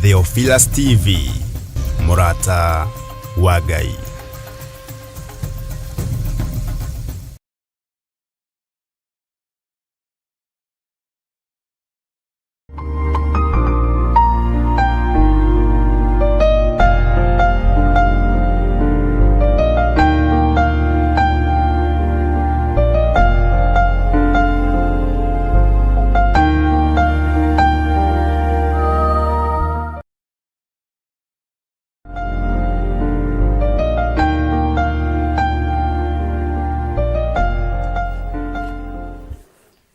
Theophilus TV, Murata wa Ngai.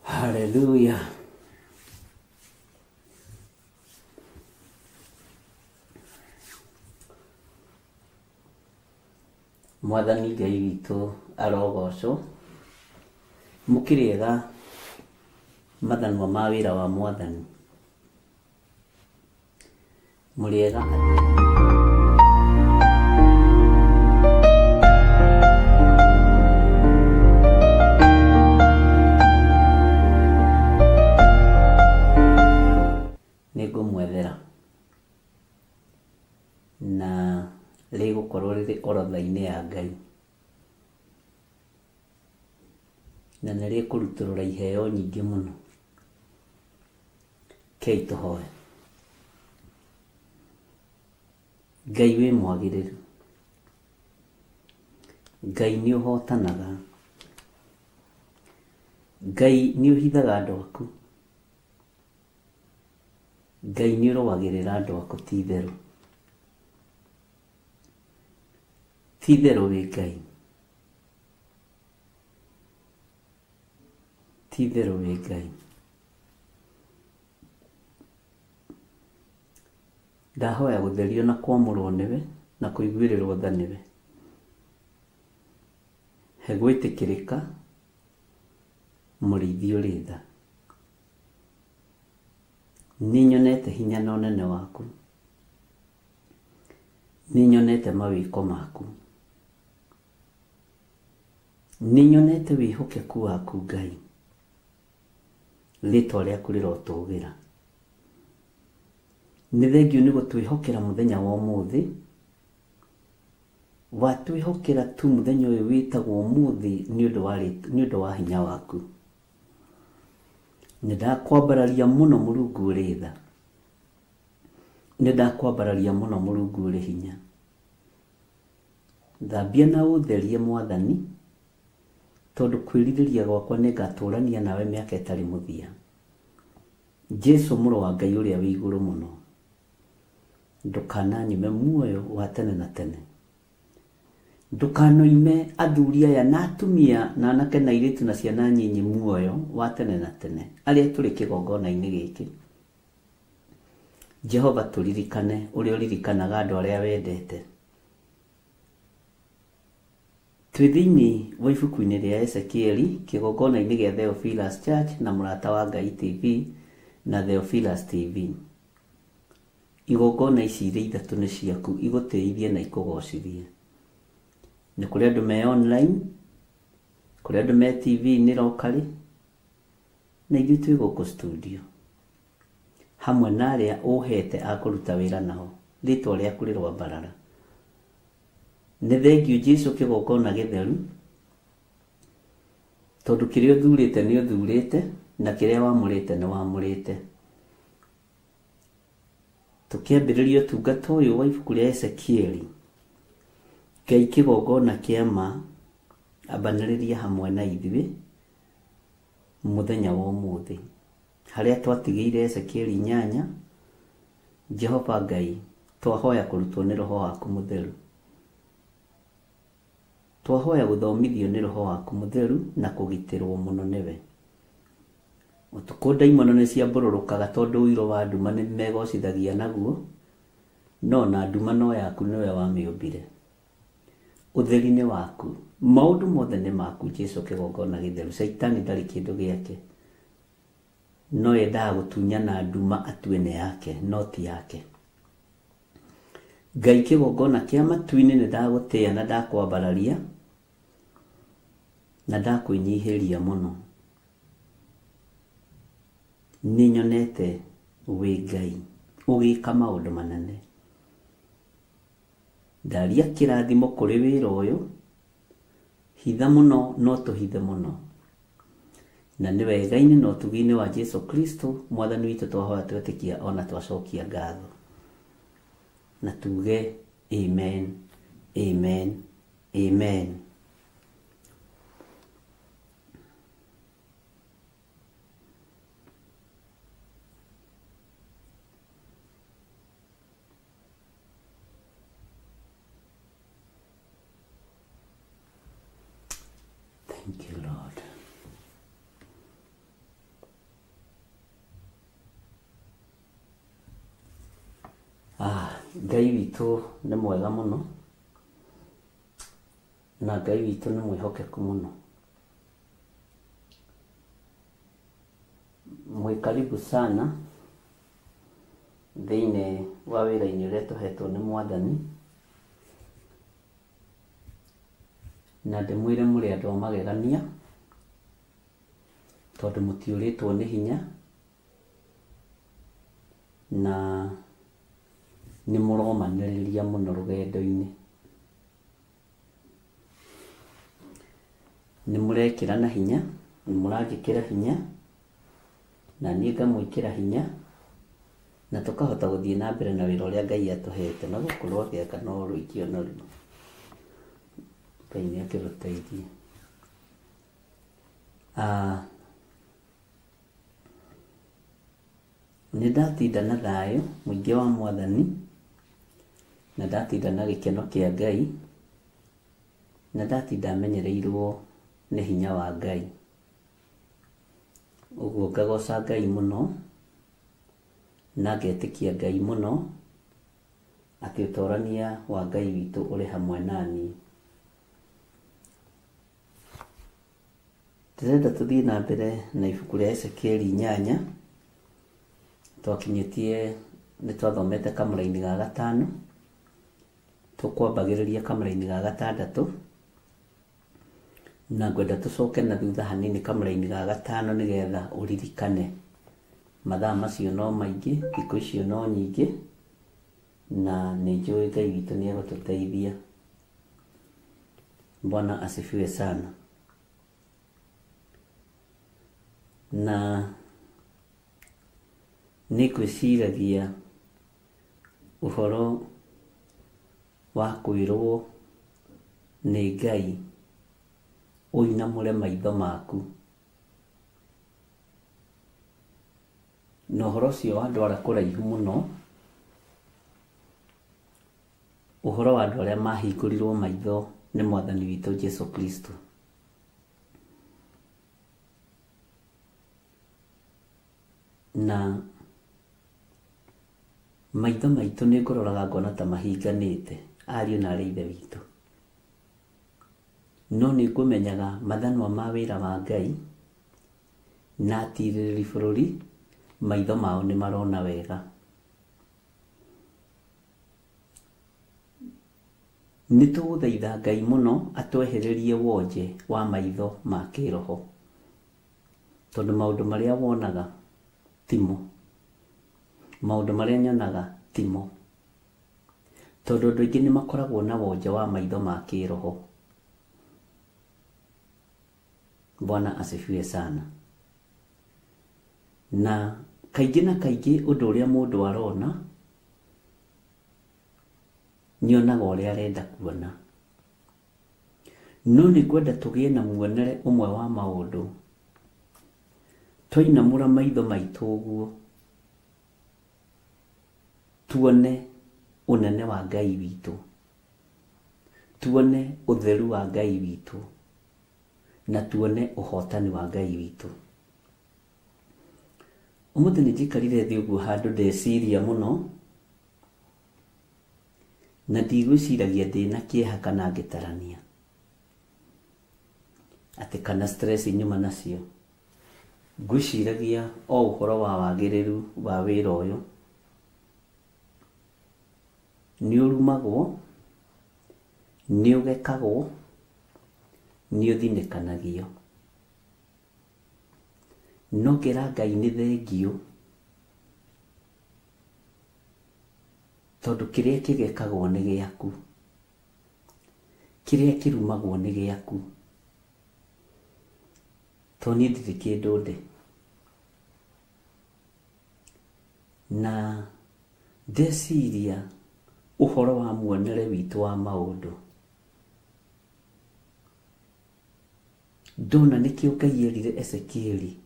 Hallelujah. Mwathani Ngai witũ arogocwo. Mũkĩrĩega mathanwa ma wĩra wa Mwathani. Mũrĩega nĩngũmwethera na rĩgũkorwo rĩrĩ orodha-inĩ ya Ngai, na nĩrĩkũrutũrũra iheo nyingĩ mũno. Kei tũhoe. Ngai wĩ mwagĩrĩru. Ngai nĩ ũhotanaga. Ngai nĩ ũhithaga andũ aku. Ngai nĩ ũrũagĩrĩra andũ aku ti itherũ. Ti itherũ wĩ Ngai. Ti itherũ wĩ Ngai. Ndahoya gũtherio na kwamũrwo nĩwe na kũiguĩrĩrwo tha nĩwe. He gwĩtĩkĩrĩka mũrĩithi ũrĩ tha. Nĩnyonete hinya na ũnene waku. Nĩnyonete mawĩko maku. Nĩnyonete wĩhokeku waku Ngai. Rĩtwa rĩaku rĩrotũgĩra. Nĩ thengiũ nĩ gũtwĩhokera mũthenya wa ũmũthĩ. Watwĩhokera tu mũthenya ũyũ wĩtagwo ũmũthĩ nĩ ũndũ wa hinya waku. Nĩndakwambararia mũno Mũrungu ũrĩ tha. Nĩndakwambararia mũno Mũrungu ũrĩ hinya. Thambia na ũtherie Mwathani, tondũ kwĩrirĩria gwakwa nĩngatũrania nawe mĩaka ĩtarĩ mũthia. Jesu mũrũ wa Ngai ũrĩa wĩ igũrũ mũno, ndũkananyime muoyo wa tene na tene. Ndũkanoime athuri aya na atumia na anake na airĩtu na ciana nyinyi muoyo wa tene na tene, arĩa tũrĩ kĩgongona-inĩ gĩkĩ. Jehova tũririkane ũrĩa ũririkanaga andũ arĩa wendete. Twĩ thĩinĩ wa ibuku-inĩ rĩa Ezekieli, kĩgongona-inĩ gĩa Theophilus Church na Mũrata wa Ngai TV na Theophilus TV. Igongona ici irĩ ithatũ nĩ ciaku, igũtĩithie na ikũgocithie. Nĩ kũrĩ andũ me online, kũrĩ andũ me TV-inĩ locally, na ithuĩ twĩ gũkũ studio, hamwe na arĩa ũhete akũruta wĩra nao. Rĩtwa rĩaku rĩrwambarara. Nĩ thengiũ Jesu kĩgongona gĩtheru, tondũ kĩrĩa ũthurĩte nĩ ũthurĩte na kĩrĩa wamũrĩte nĩ wamũrĩte. Tũkĩambĩrĩria ũtungata ũyũ wa ibuku rĩa Ezekieli, Ngai kĩgongona kĩama ambanĩrĩria hamwe na ithuĩ mũthenya wa ũmũthĩ, harĩa twatigĩire Ezekieli 8. Jehova Ngai, twahoya kũrutwo nĩ Roho waku mũtheru. Twahoya gũthomithio nĩ Roho waku mũtheru na kũgitĩrwo mũno nĩwe. Ũtukũ ndaimono nĩ ciambũrũrũkaga tondũ ũiro wa nduma nĩ megocithagia naguo, no na nduma no yaku nĩwe wamĩũmbire. Ũtheri nĩ waku. Maũndũ mothe nĩ maku Jesu kĩgongona gĩtheru. Saitani ndarĩ kĩndũ gĩake. No yendaga gũtunyana nduma atue nĩ yake, no ti yake. Ngai kĩgongona kĩa matu-inĩ nĩ ndagũtĩĩa na ndakwambararia na ndakwĩnyihĩria mũno. Nĩ nyonete wĩ Ngai ũgĩka maũndũ manene. Ndaria kĩrathimo kũrĩ wĩra ũyũ, hitha mũno no tũhithe mũno. Na nĩ wega-inĩ na ũtugi-inĩ wa Jesu Kristo Mwathani witũ twahoya twetĩkia ona twacokia ngatho. Na tuge amen, amen, amen. Thank you, Lord. Ngai witũ nĩ mwega mũno, na Ngai witũ nĩ mwĩhokeku mũno. Mwĩkaribu sana thĩinĩ wa wĩra-inĩ ũrĩa tũhetwo nĩ Mwathani, na ndĩmwĩre mũrĩ andũ a magegania, tondũ mũtiũrĩtwo nĩ hinya na nĩ mũromanĩrĩria mũno rũgendo-inĩ. Nĩ mũrekĩra na hinya, nĩ mũranjĩkĩra hinya, na niĩ ngamwĩkĩra hinya, na tũkahota gũthiĩ na mbere na wĩra ũrĩa Ngai atũhete, na gũkorwo agĩaka na ũrũiki na ruo. Ngai nĩ akĩrũteithie. Nĩ ndatinda na thayũ mũingĩ wa Mwathani, na ndatinda na gĩkeno kĩa Ngai, na ndatinda menyereirwo nĩ hinya wa Ngai. Ũguo ngagoca Ngai mũno, na ngetĩkia Ngai mũno, atĩ ũtorania wa Ngai witũ ũrĩ hamwe naniĩ. Ndĩrenda tũthiĩ na mbere na ibuku rĩa Ezekieli 8, twakinyĩtie, nĩ twathomete kamũra-inĩ ga 5, tũkwambagĩrĩria kamũra-inĩ ga 6, na ngwenda tũcoke na thutha hanini kamũra-inĩ ga 5 nĩgetha ũririkane mathaa macio no maingĩ, thikũ icio no nyingĩ, na nĩ njũĩ Ngai witũ nĩ egũtũteithia. Bwana asifiwe sana. Na nĩ ngwĩciragia ũhoro wa kwĩrwo nĩ Ngai ũinamũre maitho maku. Na ũhoro ũcio wandwara kũraihu mũno, ũhoro wa andũ arĩa mahingũrirwo maitho nĩ Mwathani witũ Jesu Kristo. Na maitho maitũ nĩ ngũroraga ngona ta mahinganĩte, ariũ na aarĩ a Ithe witũ. No nĩ ngũmenyaga mathanwa ma wĩra wa Ngai, na atirĩrĩri bũrũri maitho mao nĩ marona wega. Nĩ tũgũthaitha Ngai mũno atwehererie wonje wa maitho ma kĩroho, tondũ maũndũ marĩa wonaga timo, maũndũ marĩa nyonaga timo, tondũ andũ aingĩ nĩ makoragwo na wonje wa maitho ma kĩroho. Bwana asifiwe sana. Na kaingĩ na kaingĩ ũndũ ũrĩa mũndũ arona, nyonaga ũrĩa arenda kuona. No nĩ kwenda tũgĩe na muonere ũmwe wa maũndũ, twainamũra maitho maitũ ũguo, tuone ũnene wa Ngai witũ, tuone ũtheru wa Ngai witũ, na tuone ũhotani wa Ngai witũ. Ũmũthĩ nĩ njikarire thĩ ũguo handũ ndeciria mũno, na ndigwĩciragia ndĩna kĩeha kana ngĩtarania atĩ kana stress nyuma nacio. Ngwĩciragia o ũhoro wa wagĩrĩru wa wĩra ũyũ, nĩ ũrumagwo, nĩ ũgekagwo, nĩ ũthinĩkanagio. No ngera Ngai nĩ thengio tondu kiria kigekagwo ni giaku, kiria kirumagwo ni giaku, to ni ndiri kindu ndi. Na ndeciria uhoro wa muonere witu wa maundu, ndona nikio Ngai erire Ezekieli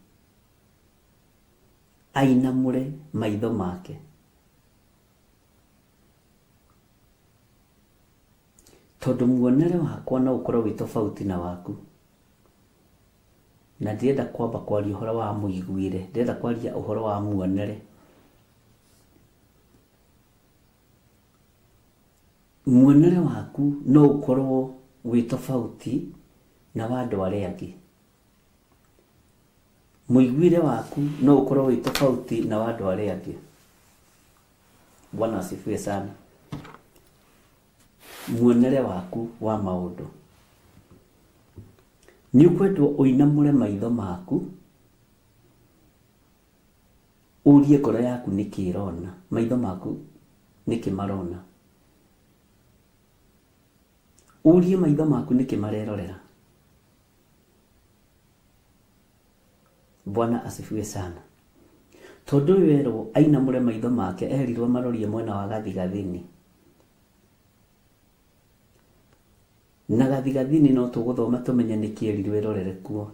ainamure maitho make, tondu muonere wakwa no ukorwo wi tofauti na waku, na ndirenda kwamba kwaria uhoro wa muiguire, ndirenda kwaria uhoro wa muonere. Muonere waku no ukorwo wi tofauti na wa andu aria angi, muiguire waku no ukorwo wi tofauti na wa andu aria angi. Bwana asifiwe sana. Muonere waku wa maundu, ni ukwendwo uinamure maitho maku, urie ngoro yaku niki irona, maitho maku niki marona, urie maitho maku niki marerorera. Bwana asifiwe sana. Tondu werwo ainamure maitho make, erirwo marorie mwena wa gathigathini, na gathigathini no tuguthoma tumenye niki erirwo erorere kuo.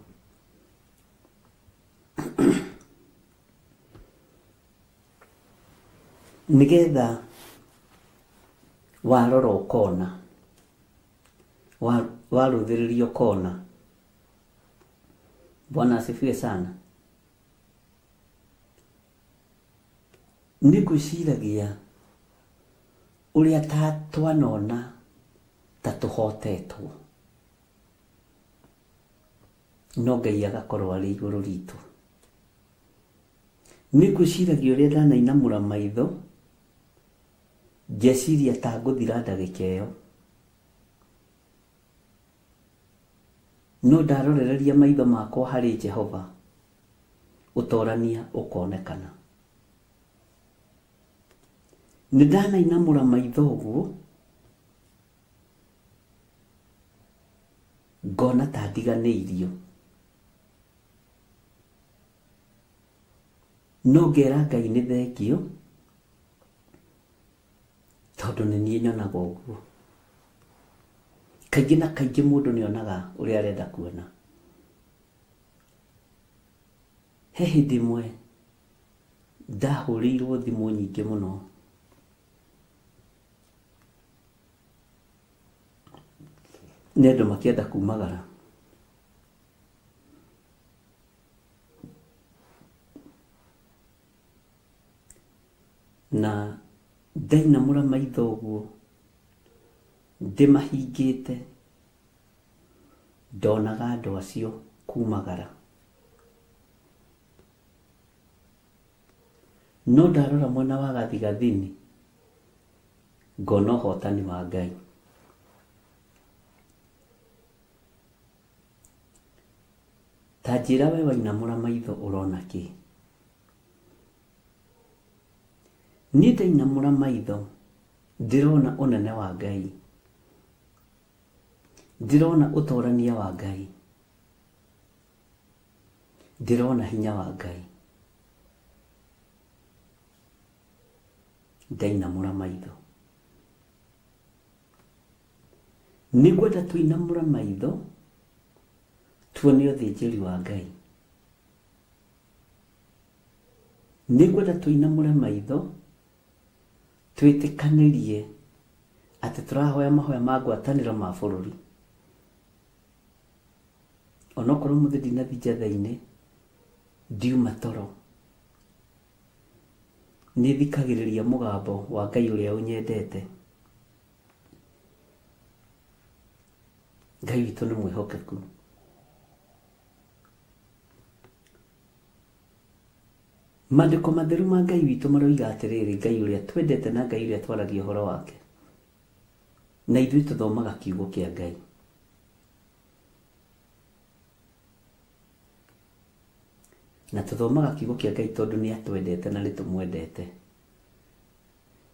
Nigetha warora ukona, waruthiririo kona. Bwana asifiwe sana. Niguciragia uria twanona ta tuhotetwo, no Ngai agakorwo ari iguru ritu. Niguciragia uria ndanainamura maitho, ngeciria ta nguthira ndagika iyo, no ndarorereria maitho makwa hari Jehova, utorania ukonekana. Nindanainamura maitho uguo, ngona ta ndiganĩirio, no ngera Ngai nĩ thengio, tondu nĩ niĩ nyonaga ũguo. Kaingĩ na kaingĩ mũndũ nĩonaga ũrĩa arenda kuona. He hĩndĩ ĩmwe ndahũrĩirwo thimũ nyingĩ mũno, nĩ andũ makĩenda kumagara, na ndainamura maitho ũguo ndĩmahingĩte, ndonaga andũ acio kumagara, no ndarora mwena wa gathigathini ngona ũhotani wa Ngai. Ta njĩra we wainamura maitho urona kĩ? Niĩ ndainamura maitho ndirona ũnene wa Ngai, ndirona utorania wa Ngai, ndirona hinya wa Ngai. Ndainamura maitho. Nĩngwenda tuinamura maitho tuone ũthĩnjĩri wa Ngai. Nĩngwenda tuinamure maitho twĩtĩkanĩrie atĩ tũrahoya mahoya ma ngwatanĩro ma bũrũri. Onokorwo mũthĩ ndinathiĩ njatha-inĩ, ndiuma toro, nĩthikagĩrĩria mũgambo wa Ngai ũrĩa ũnyendete. Ngai witũ nĩ mwĩhokeku. Maandĩko matheru ma Ngai witũ maroiga atĩrĩrĩ, Ngai ũrĩa twendete na Ngai ũrĩa twaragia ũhoro wake, na ithuĩ tũthomaga kiugo kĩa Ngai. Na tũthomaga kiugo kĩa Ngai tondũ nĩ atwendete na nĩ tũmwendete.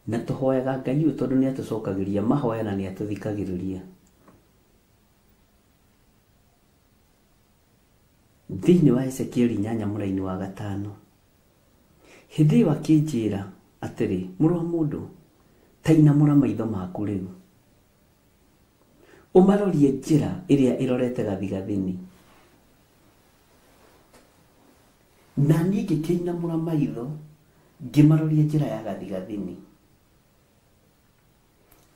na tũhoyaga Ngai ũyũ tondũ nĩatũcokagĩria mahoya na nĩatũthikagĩrĩria. Thĩinĩ wa Ezekieli 8:5 hĩndĩ ĩyo akĩnjĩra atĩrĩ, mũrũ wa mũndũ, tainamũra maitho maku rĩu ũmarorie njĩra ĩrĩa ĩrorete gathigathini. Na niĩ ngĩkĩinamũra maitho ngĩmaroria njĩra ya gathigathini,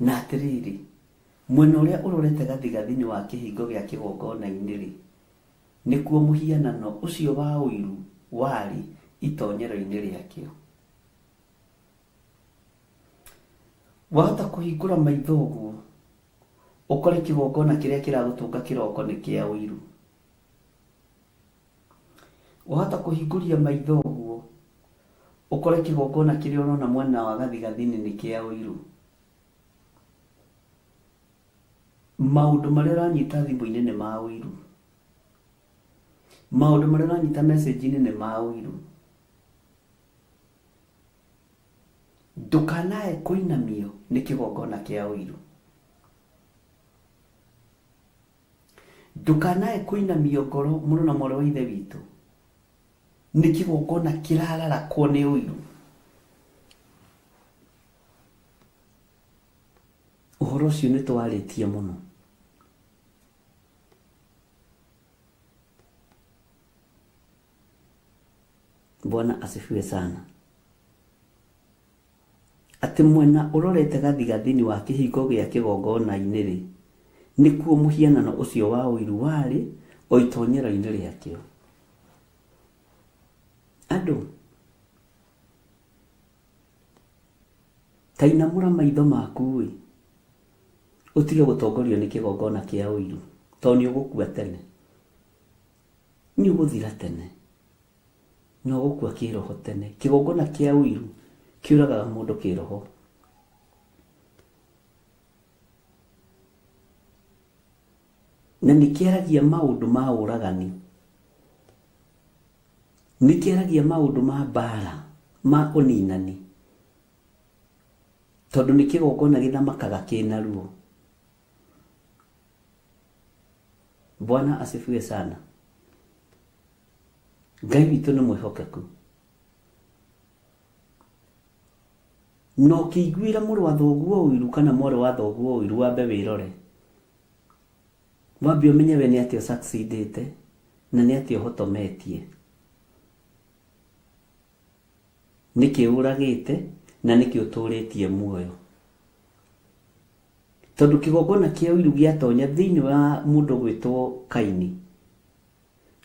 na atĩrĩrĩ, mwena ũrĩa ũrorete gathigathini wa kĩhingo gĩa kĩgongona-inĩ-rĩ, nĩkuo mũhianano ũcio wa ũiru warĩ itonyero-inĩ rĩakĩo. Wahota kũhingũra maitho ũguo ũkore kĩgongona kĩrĩa kĩragũtũnga kĩroko nĩ kĩa ũiru. Wahota kũhingũria maitho ũguo ũkore kĩgongona kĩrĩa ũrona mwena wa gathigathini nĩ kĩa ũiru. Maũndũ marĩa ũranyita thimũ-inĩ nĩ ma ũiru. Maũndũ marĩa ũranyita message-inĩ nĩ ma ũiru. Ndũkanae kũinamio nĩ kĩgongona kĩa ũiru. Ndũkanae kũinamio ngoro, mũrũ na mwarĩ wa ithe witũ, nĩ kĩgongona kĩrararakwo nĩ ũiru. Ũhoro ũcio nĩ twarĩtie mũno. Bwana asifiwe sana. Atĩ mwena ũrorete gathigathini wa kĩhingo gĩa kĩgongona-inĩ-rĩ, nĩkuo mũhianano ũcio wa ũiru warĩ o itonyero-inĩ rĩakĩo. Andũ, tainamũra maitho maku-ĩ, ũtige gũtongorio nĩ kĩgongona kĩa ũiru, tondũ nĩũgũkua tene. Nĩũgũthira tene. No gũkua kĩroho tene. Kĩgongona kĩa ũiru kĩũragaga mũndũ kĩroho. Na nĩkĩaragia maũndũ ma ũragani. Nĩkĩaragia maũndũ ma mbara, ma ũninani. Tondũ nĩ kĩgongona gĩthamakaga kĩna ruo. Bwana asifiwe sana. Ngai witũ nĩ mwĩhokeku. No kĩiguĩra mũrũ wa thoguo ũiru kana mwarĩ wa thoguo ũiru, wambe wĩrore. Wambe ũmenye we nĩ atĩa succeedĩte na nĩ atĩa ũhotometie. Nĩkĩ ũragĩte na nĩkĩ ũtũrĩtie muoyo. Tondũ kĩgongona kĩa ũiru gĩatonya thĩinĩ wa mũndũ gwĩtwo Kaini,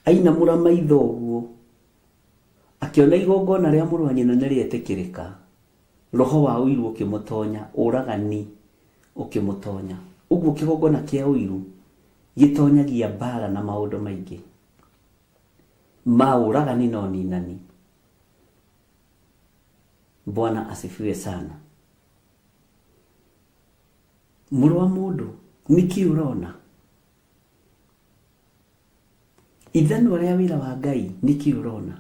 ainamũra maitho ũguo, akĩona igongona rĩa mũrũ wa nyina nĩrĩetĩkĩrĩka, roho wa ũiru ũkĩmũtonya, ũragani ũkĩmũtonya. Ũguo kĩgongona kĩa ũiru gĩtonyagia mbara na maũndũ maingĩ ma ũragani na ũninani. Bwana asifiwe sana. Mũrũ wa mũndũ, nĩkĩ ũrona? Ithanwa rĩa wĩra wa Ngai nĩkĩ ũrona?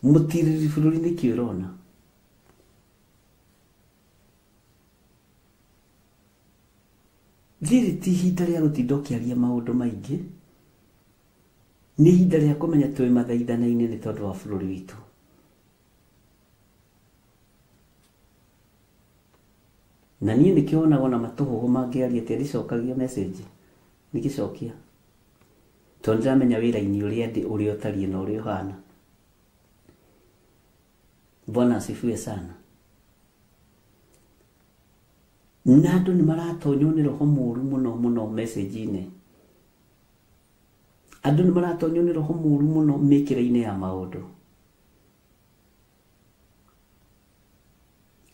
Mũtiriri bũrũri nĩkĩ ũrona? Rĩrĩ ti ihinda rĩa gũtinda ũkĩaria maũndũ maingĩ. Nĩ ihinda rĩa kũmenya twĩ mathaithana-inĩ nĩ tondũ wa bũrũri witũ. Na niĩ nĩkĩonaga na matũhũhũ mangĩaria atĩ ndĩcokagia message. Nĩgĩcokia. Tondũ ndĩramenya wĩra-inĩ ũrĩa ndĩ, ũrĩa ũtariĩ na ũrĩa ũhana. Bwana asifiwe sana. Na andũ nĩmaratonywo nĩ roho mũru mũno mũno message-inĩ. Andũ nĩmaratonywo nĩ roho mũru mũno mĩkĩre-inĩ ya maũndũ.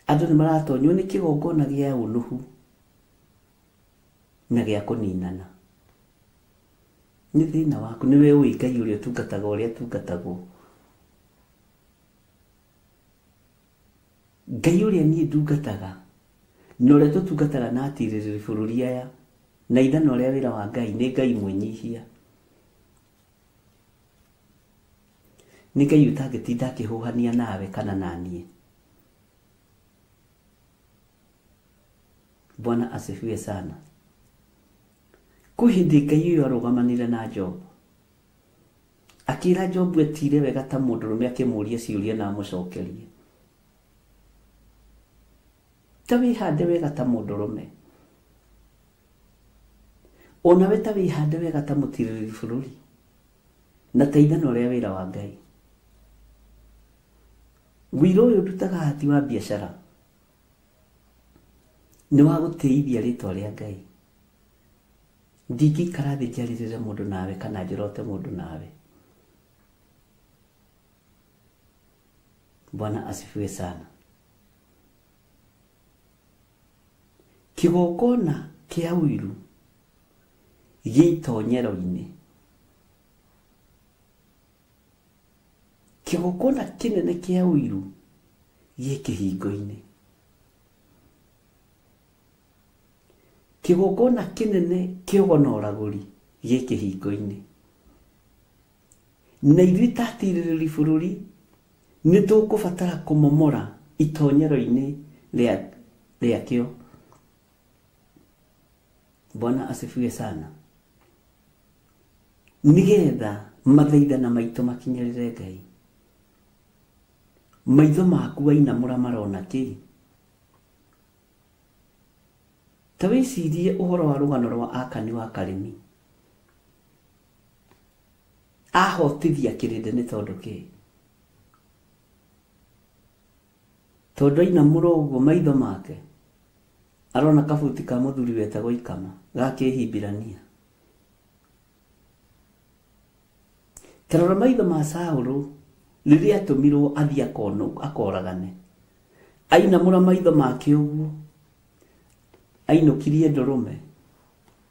Andũ nĩmaratonywo nĩ kĩgongona gĩa ũnuhu na gĩa kũninana. Nĩ thĩna waku, nĩwe ũĩ Ngai ũrĩa ũtungataga ũrĩa atungatagwo. Ngai ũrĩa niĩ ndungataga na ũrĩa tũtungataga na atirĩrĩ bũrũri aya na ithanwa rĩa wĩra wa Ngai nĩ Ngai mwĩnyihia. Nĩ Ngai ũtangĩtinda akĩhuhania nawe kana naniĩ. Bwana asifiwe sana. Kwĩ Ngai ũyũ arũgamanire na Job, akĩra Job etire wega ta mũndũrũme akĩmũria ciũria na amũcokerie. Ta wĩhande wega ta mũndũrũme, onawe ta wĩhande wega ta mũtirĩrĩ bũrũri, na teithana ũrĩa wĩra wa Ngai. Wĩra ũyũ ndutaga hati wa biacara, nĩ wa gũteithia rĩtwa rĩa Ngai. Ndingĩikara thĩ njarĩrĩre mũndũ nawe kana njĩrote mũndũ nawe. Bwana asifiwe sana. Kĩgongona kĩa ũiru gĩ itonyero-inĩ, kĩgongona kĩnene kĩa ũiru gĩ kĩhingo-inĩ, kĩgongona kĩnene kĩa ũgonoragũri gĩ kĩhingo-inĩ. Na ithuĩ ta atirĩrĩri bũrũri nĩ tũkũbatara kũmomora itonyero-inĩ rĩakĩo. Bwana asifiwe sana. Nigetha mathaithana maitũ makinyĩrĩre Ngai. Maitho maku wainamũra marona kĩ? Ta wĩcirie ũhoro wa rũgano rwa Akani wa Karĩmi. Ahotithia kĩrĩndĩ nĩ tondũ kĩ? Tondũ ainamũra ũguo maitho make arona kabuti ka mũthuri wetagwo Ikama gakĩhimbirania. Tarora maitho ma Saũlũ rĩrĩa atũmirwo athiĩ akoragane. Ainamũra maitho make ũguo, ainũkirie ndũrũme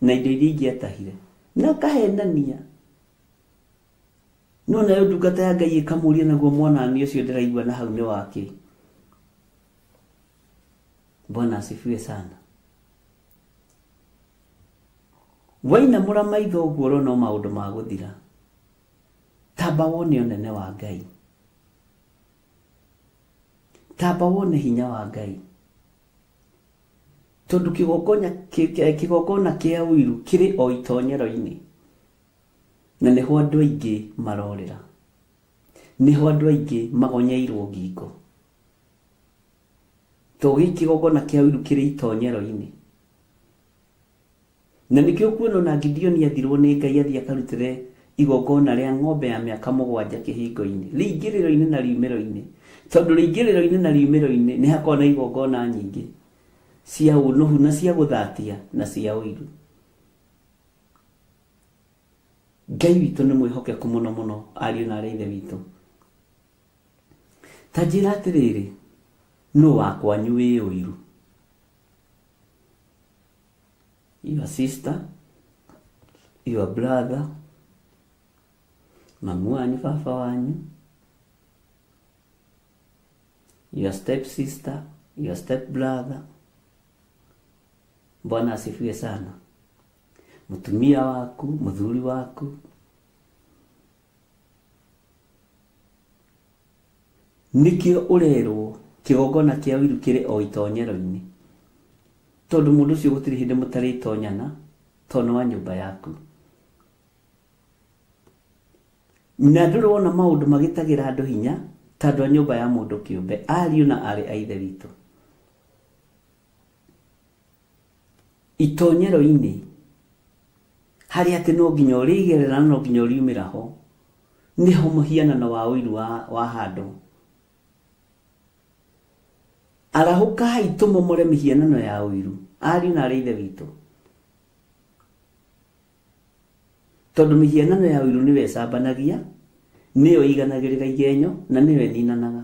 na indo iria ingĩ atahire, na akahenania. No nayo ndungata ya Ngai ĩkamũria, naguo mwanani ũcio ndĩraigua na hau nĩ wake. Bwana asifiwe sana. Wainamũra maitho ũguo ũrona maũndũ ma gũthira, tamba wone ũnene wa Ngai, tamba wone hinya wa Ngai. Tondũ kĩgongona kĩa ũiru kĩrĩ o itonyero-inĩ, na nĩho andũ aingĩ marorĩra, nĩho andũ aingĩ magonyeirwo ngingo. Tondũ kĩgongona kĩa ũiru kĩrĩ itonyero-inĩ, na nĩkĩo kuona ona Gideoni athirwo nĩ Ngai athiĩ akarutĩre igongona rĩa ng'ombe ya mĩaka 7 kĩhingo-inĩ, rĩingĩrĩro-inĩ na riumĩro-inĩ. Tondũ rĩingĩrĩro-inĩ na riumĩro-inĩ nĩ hakoragwo na igongona nyingĩ cia ũnuhu na cia gũthatia na cia ũiru. Ngai witũ nĩ mwĩhokeku mũno mũno, ariũ na arĩa ithe witũ. Ta njĩra atĩrĩrĩ, nũ wakwanyu wĩ ũiru? Your sister, your brother, mamu wanyu, baba wanyu, your step sister, your step brother. Bwana asifiwe sana. Mũtumia waku, mũthuri waku. Nikĩo ũrerwo kĩgongona kĩa ũiru kĩrĩ o itonyero-inĩ. Tondũ mũndũ ũcio gũtirĩ hĩndĩ mũtarĩtonyana, tondũ wa nyũmba yaku. Na ndũrona maũndũ magĩtagĩra andũ hinya ta andũ a nyũmba ya mũndũ kĩũmbe, ariũ na arĩ a ithe witũ. Itonyero-inĩ harĩa atĩ no nginya ũrĩgerera, no nginya ũriumĩra ho, nĩho mũhianano wa ũiru wa handũ. Arahũkai tũmomore mĩhianano ya ũiru, ariũ na arĩa ithe witũ. Tondũ mĩhianano ya ũiru nĩwe ĩcambanagia, nĩyo ĩiganagĩrĩra igenyo na nĩyo ĩninanaga.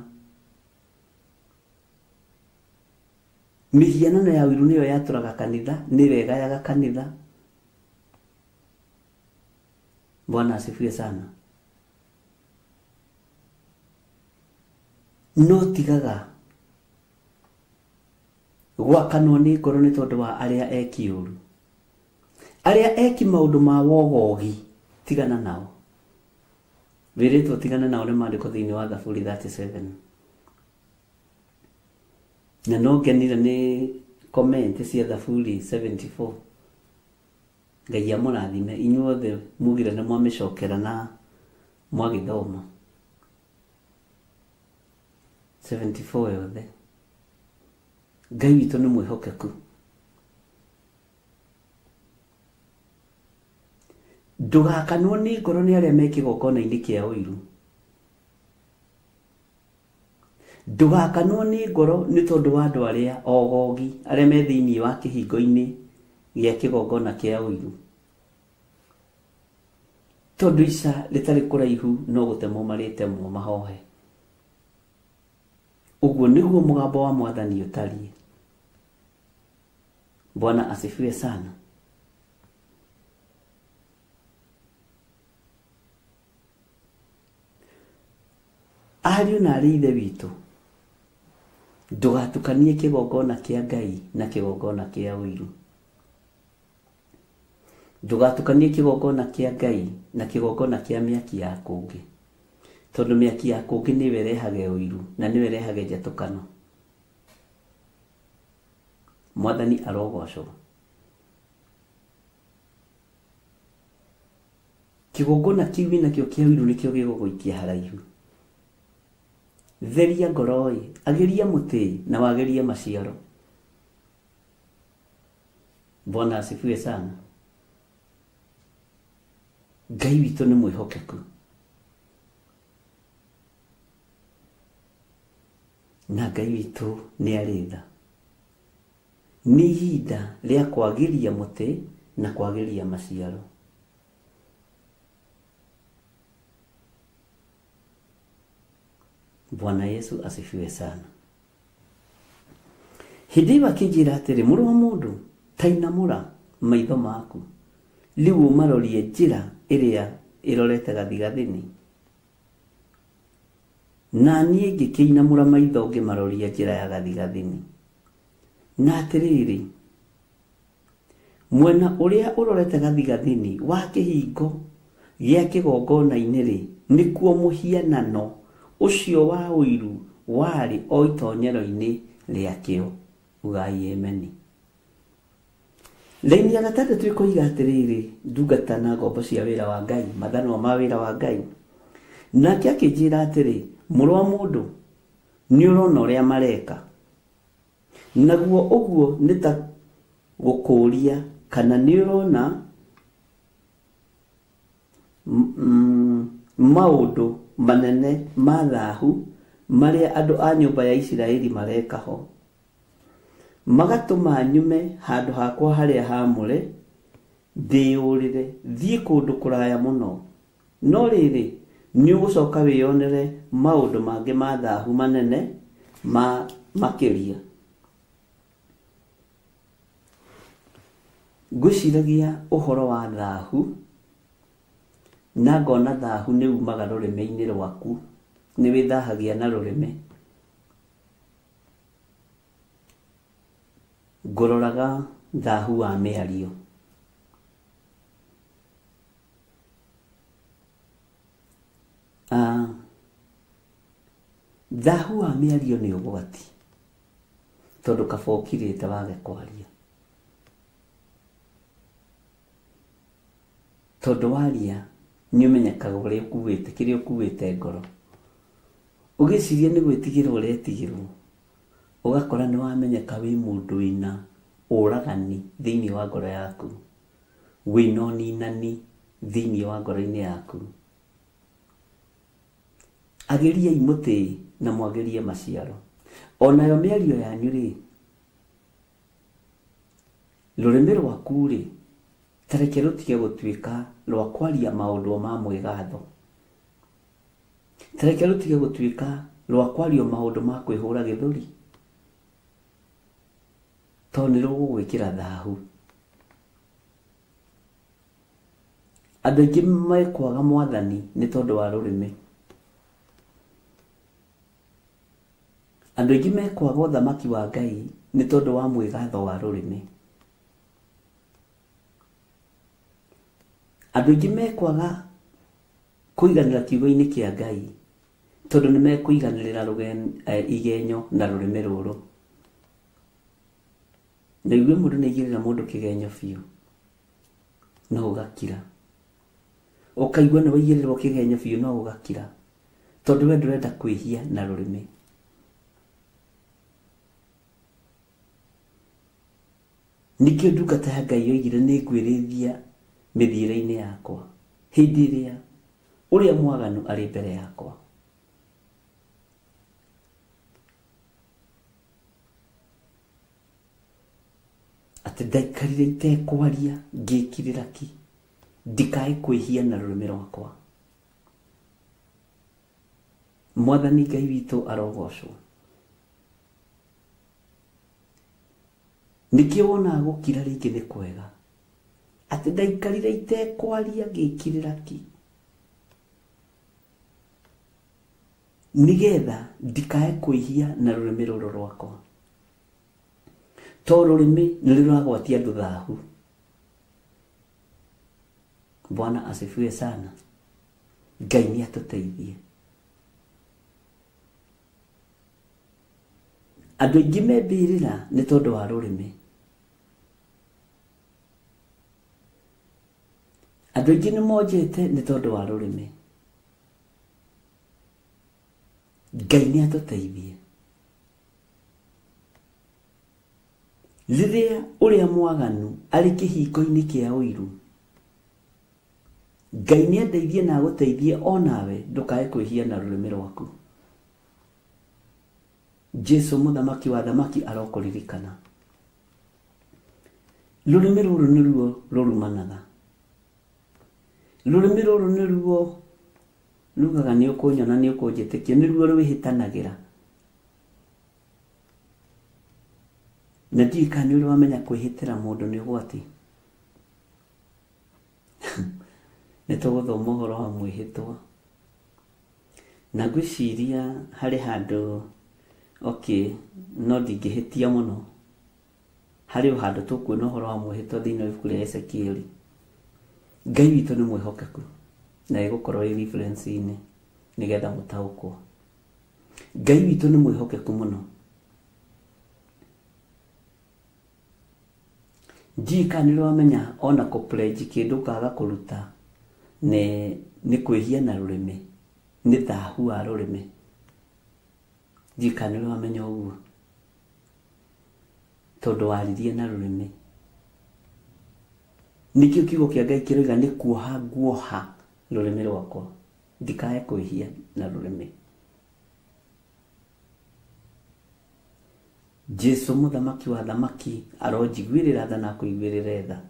Mĩhianano ya ũiru nĩyo yatũraga kanitha, nĩyo ĩgayaga kanitha. Bwana asifiwe sana. No tigaga gwakanwo nĩ ngoro nĩ tondũ wa arĩa eki ũru. Arĩa eki maũndũ ma wogogi, tigana nao. Wĩrĩtwo tigana nao nĩ maandĩko thĩinĩ wa Zaburi 37. Na no ngenire nĩ comment cia Thaburi 74. Ngai amũrathime inyuothe mugire nĩ mwamĩcokera na mwagĩthoma 74 yothe. Ngai witũ nĩ mwĩhokeku. Ndũgakanwo nĩ ngoro nĩ arĩa me kĩgongona-inĩ kĩa ũiru. Ndũgakanwo nĩ ngoro nĩ tondũ wa andũ arĩa ogogi arĩa me thĩinĩ wa kĩhingo-inĩ gĩa kĩgongona kĩa ũiru. Tondũ ica rĩtarĩ kũraihu no gũtemwo marĩtemwo mahohe. Ũguo nĩguo mũgambo wa Mwathani ũtariĩ. Bwana asifiwe sana. Ariũ na arĩ ithe witũ, ndũgatukanie kĩgongona kĩa Ngai na kĩgongona kĩa ũiru. Ndũgatukanie kĩgongona kĩa Ngai na kĩgongona kĩa mĩaki ya kũngĩ, tondũ mĩaki ya kũngĩ nĩwe ĩrehaga ũiru na nĩwe ĩrehaga njatũkano. Mwathani arogocwo. Kĩgongona kĩu nakĩo kĩa ũiru nĩkĩo gĩgũgũikia haraihu. Theria ngoro ĩ, agĩria mũtĩ na wagĩrie maciaro. Bwana asifiwe sana. Ngai witũ nĩ mwĩhokeku. Na Ngai witũ nĩ arĩ tha. Nĩ ihinda rĩa kwagĩria mũtĩ na kwagĩria maciaro. Bwana Yesu asifiwe sana. Hĩndĩ ĩyo akĩnjĩra atĩrĩ, mũrũ wa mũndũ, tainamũra maitho maku, rĩu ũmarorie njĩra ĩrĩa ĩrorete gathigathini. Na niĩ ngĩkĩinamũra maitho ngĩmaroria njĩra ya gathigathini. Na atĩrĩrĩ, mwena ũrĩa ũrorete gathigathini wa kĩhingo gĩa kĩgongona-inĩ nĩkuo mũhianano ũcio wa ũiru warĩ o itonyero-inĩ rĩakĩo. Ugai ameni. Laini ya gatandatũ ĩkoiga atĩrĩrĩ, ndungata na ngombo cia wĩra wa Ngai, mathanwa ma wĩra wa Ngai. Nake akĩnjĩra atĩrĩ, mũrũ wa mũndũ, nĩ ũrona ũrĩa mareka. Naguo ũguo nĩ ta gũkũria kana nĩ ũrona maũndũ manene ma thahu marĩa andũ a nyũmba ya Isiraeli mareka ho. Magatũma nyume handũ hakwa harĩa haamũre, ndĩyũrĩre, thiĩ kũndũ kũraya mũno. No rĩrĩ, nĩ ũgũcoka wĩyonere maũndũ mangĩ ma thahu manene makĩria. Ngwĩciragia ũhoro wa thahu, na ngona thahu nĩ umaga rũrĩmĩ-inĩ rwaku, nĩ wĩthahagia na rũrĩmĩ. Ngũroraga thahu wa mĩario. Thahu wa mĩario nĩ ũgwati, tondũ kaba ũkirĩte wage kwaria. Tondũ waria nĩ ũmenyekaga ũrĩa ũkuĩte, kĩrĩa ũkuĩte ngoro. Ũgĩciria nĩ gwĩtigĩrwo ũretigĩrwo, ũgakora nĩ wamenyeka wĩ mũndũ wĩna ũragani thĩinĩ wa ngoro yaku, wĩna ũninani thĩinĩ wa ngoro-inĩ yaku. Agĩriai mũtĩ na mwagĩrie maciaro. Onayo mĩario yanyu rĩ, rũrĩmĩ rwaku rĩ, tareke rũtige gũtuĩka rwa kwaria maũndũ ma mwĩgatho. Tareke rũtige gũtuĩka rwa kwaria maũndũ ma kwĩhũra gĩthũri, tondũ nĩ rũgũgwĩkĩra thahu. Andũ aingĩ mekwaga Mwathani nĩ tondũ wa rũrĩmĩ. Andũ aingĩ mekwaga ũthamaki wa Ngai nĩ tondũ wa mwĩgatho wa rũrĩmĩ. Andũ aingĩ mekwaga kũiganĩra kiugo-inĩ kĩa Ngai tondũ nĩ mekũiganĩrĩra igenyo na rũrĩmĩ rũrũ. Nĩguo mũndũ nĩaigĩrĩra mũndũ kĩgenyo biũ no ũgakira, ũkaigua nĩ waigĩrĩrwo kĩgenyo biũ no ũgakira, tondũ we ndũrenda kwĩhia na rũrĩmĩ. Nĩkĩo ndungata ya Ngai yoigire nĩngwĩrĩithia mĩthiĩre-inĩ yakwa hĩndĩ ĩrĩa ũrĩa mwaganu arĩ mbere yakwa. Atĩ ndaikarire itekwaria ngĩkirĩra ki, ndikae kwĩhia na rũrĩmĩ rwakwa. Mwathani Ngai witũ arogocwo. Nĩkĩo wonaga gũkira rĩngĩ nĩ kwega, atĩ ndaikarire itekwaria ngĩkirĩra ki, nĩgetha ndikae kwĩhia na rũrĩmĩ rũrũ rwakwa, to rũrĩmĩ nĩ rũragwatia andũ thahu. Bwana asifiwe sana. Ngai nĩ atũteithie. Andũ aingĩ membĩrĩra nĩ tondũ wa rũrĩmĩ. Andũ aingĩ nĩ monjete nĩ tondũ wa rũrĩmĩ. Ngai nĩ atũteithie. Rĩrĩa ũrĩa mwaganu arĩ kĩhingo-inĩ kĩa ũiru, Ngai nĩ andeithie na agũteithie onawe ndũkae kwĩhia na rũrĩmĩ rwaku. Jesu mũthamaki wa thamaki arokũririkana. Rũrĩmĩ rũrũ nĩruo rũrumanaga. Rũrĩmĩ rũrũ nĩruo rugaga nĩ ũkũnyona nĩ ũkũnjĩtĩkia, nĩruo rwĩhĩtanagĩra. Na ndiũĩ kana nĩ ũrĩ wamenya kwĩhĩtĩra mũndũ nĩ ũgwati. Nĩ tũgũthoma ũhoro wa mwĩhĩtwa. Na ngwĩciria harĩ handũ no ndingĩhĩtia mũno. Harĩ handũ tũkuona ũhoro wa mwĩhĩtwa thĩinĩ wa ibuku rĩa Ezekieli. Ngai witũ nĩ mwĩhokeku na egũkorwo ĩ reference-inĩ nĩgetha mũtaũkwo. Ngai witũ nĩ mwĩhokeku mũno. Ndiũĩ kana nĩ wamenya ona kũ-pledge kĩndũ kaga kũruta nĩ kwĩhia na rũrĩmĩ, nĩ thahu wa rũrĩmĩ. Ndiũĩ kana nĩ wamenya ũguo, tondũ waririe na rũrĩmĩ. Nĩkĩo kiugo kĩa Ngai kĩroiga nĩ kuoha nguoha rũrĩmĩ rwakwa, ndikae kwĩhia na rũrĩmĩ. Jesu mũthamaki wa thamaki aronjiguĩrĩra tha na kũiguĩrĩra tha.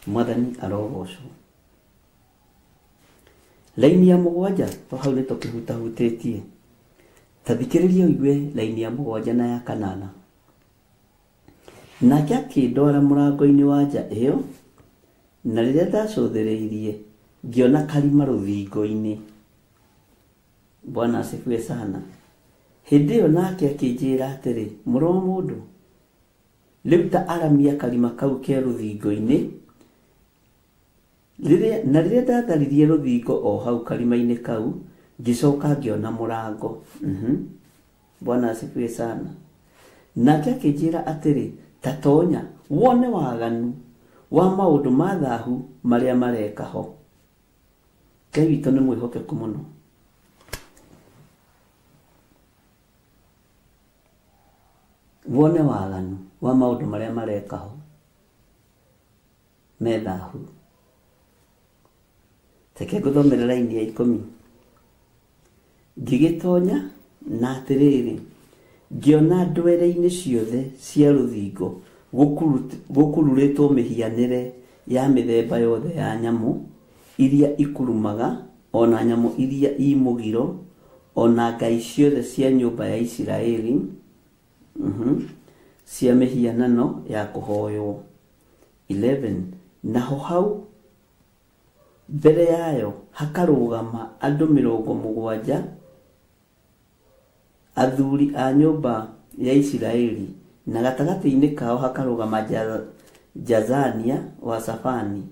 Mwathani arogocwo. Laini ya mũgwanja to hau nĩ tũkĩhutahutĩtie. Ta thikĩrĩria ũigue laini ya mũgwanja na ya kanana. Nake akĩndwara mũrango-inĩ wa nja ĩyo, na rĩrĩa ndacũthĩrĩirie ngĩona karima rũthingo-inĩ. Bwana asifiwe sana. Hĩndĩ ĩyo nake akĩnjĩra atĩrĩ, mũrũ wa mũndũ, rĩu ta aramia karima kau ke rũthingo-inĩ. Na rĩrĩa ndatharirie rũthingo o hau karima-inĩ kau, ngĩcoka ngĩona mũrango. Bwana asifiwe sana. Nake akĩnjĩra atĩrĩ, ta tonya wone waganu wa maũndũ ma thahu marĩa mareka ho. Ngai witũ nĩ mwĩhokeku mũno. Wone waganu wa maũndũ marĩa mareka ho me thahu. Teke ngũthomere laini ya 10. Ngĩgĩtonya na atĩrĩrĩ, ngĩona ndwere-inĩ ciothe cia rũthingo gũkururĩtwo mĩhianĩre ya mĩthemba yothe ya nyamũ iria ikurumaga, ona nyamũ iria imũgiro, ona ngai ciothe cia nyũmba ya Isiraeli cia mĩhianano ya kũhoywo. 11. Naho hau mbere yayo hakarũgama andũ 70 athuri a nyũmba ya Isiraeli, na gatagatĩ-inĩ kao hakarũgama Jazania wa Safani,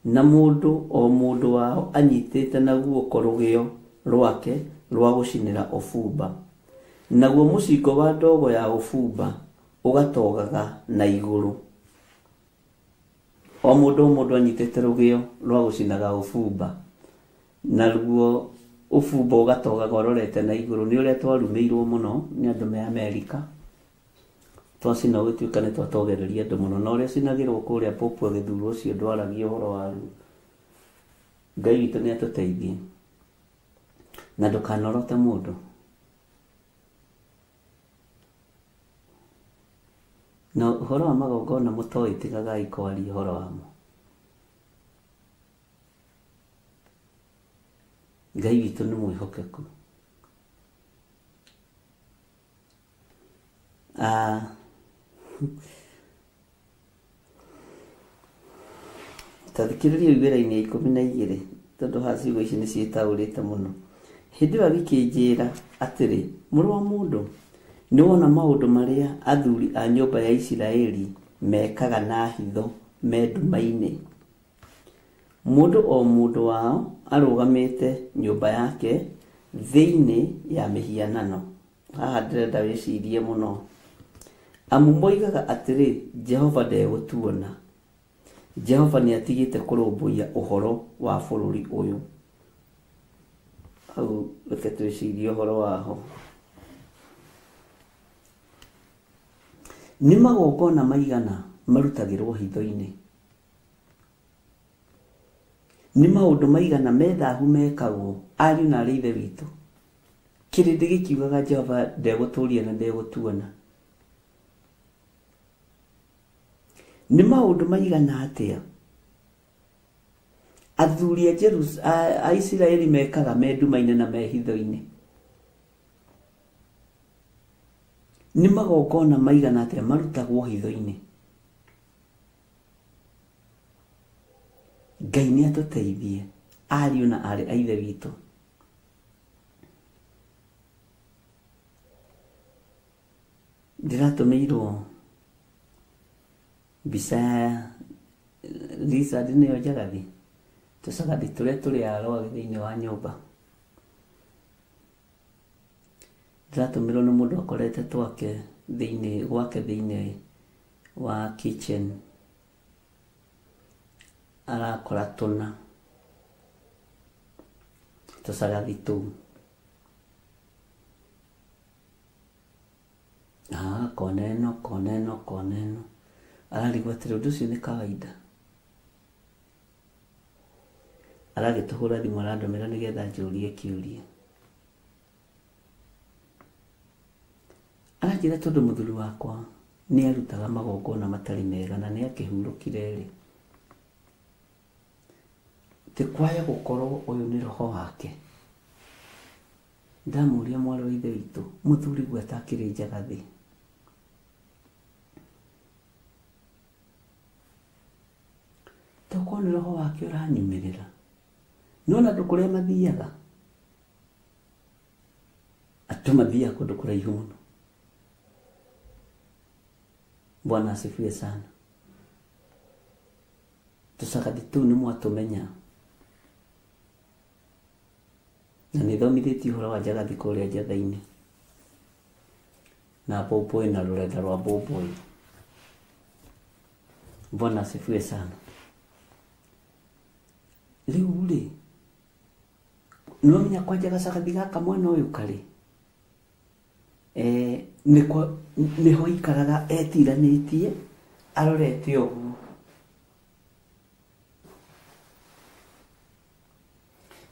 na mũndũ o mũndũ wao anyitĩte na guoko rũgĩo rwake rwa gũcinĩra ũbumba. Naguo mũcingo wa ndogo ya ũbumba ugatogaga na iguru. O mundu anyitete rugio rwa gucinaga ubumba, naruo ubumba ugatogaga urorete na iguru. Ni uria twarumiirwo muno ni andu me Amerika, twacina gũtuĩka nĩ twatogereria andũ mũno, na ũrĩa cinagĩrwo kũrĩa Popu agĩthurwo ũcio ndwaragia ũhoro waguo. Ngai witũ nĩ atũteithie na ndũkanorote mũndũ. Na ũhoro wa magongona mũtoĩ, tigagai kwaria ũhoro wamo. Ngai witũ nĩ mwĩhokeku. Tathikĩrĩria Iwĩra-inĩ ya 12 tondũ ciugo ici nĩ ciĩtaũrĩte mũno. Hĩndĩ ĩyo agĩkĩnjĩra atĩrĩ, mũrũ wa mũndũ, nĩ wona maũndũ marĩa athuri a nyũmba ya Isiraeli mekaga na hitho me nduma-inĩ. Mũndũ o mũndũ wao arũgamĩte nyũmba yake thĩinĩ ya mĩhianano. Haha ndĩrenda wĩcirie mũno. Amu moigaga atĩrĩ, Jehova ndegũtuona. Jehova nĩ atigĩte kũrũmbũiya ũhoro wa bũrũri ũyũ. Hau reke twĩcirie ũhoro waho. Nĩ magongona maigana marutagĩrwo hitho-inĩ? Nĩ maũndũ maigana methahu mekagwo ariũ na arĩ ithe witũ? Kĩrĩndĩ gĩkiugaga Jehova ndegũtũũria na ndegũtuona. Nĩ maũndũ maigana atĩa athuri a Isiraeli mekaga me nduma-inĩ na me hitho-inĩ? Nĩ magongona maigana atĩa marutagwo hitho-inĩ? Ngai nĩ atũteithie ariũ na arĩ a ithe witũ. Ndiratũmĩirwo mbica ya Lizard nĩyo njagathi, tũcagathi tũrĩa tũrĩ arwagĩ thĩinĩ wa nyũmba. Ndiratũmĩrwo nĩ mũndũ akorete gwake thĩinĩ wa kitchen, arakora tũna tũcagathi tũu. Kona ĩno ararigwo atĩrĩ ũndũ ũcio nĩ kawaida. Aragĩtũhũra thimũ arandũmĩra nĩgetha njũrie kĩũria. Aranjĩra tondũ mũthuri wakwa nĩ arutaga magongona matarĩ mega na nĩ akĩhurũkire rĩ, tĩkwaya gũkorwo ũyũ nĩ roho wake. Ndamũria mwarĩ wa ithe witũ, mũthuri gwe atakĩrĩ njagathi, tokorwo nĩ roho wake ũranyumĩrĩra? Nona andũ kũrĩa mathiaga, andũ mathiaga kũndũ kũraihu mũno. Bwana asifiwe sana. Tũcagathi tũu nĩ mwatũmenya, na nĩ thomithĩtie ũhoro wa njagathi kũrĩa njatha-inĩ na Boboĩ na rũrenda rwa Boboĩ. Bwana asifiwe sana. Rĩu rĩ, nĩwamenya kwanja gacagathi gaka mwena ũyũ karĩ, nĩho ikaraga etiranĩtie arorete ũguo.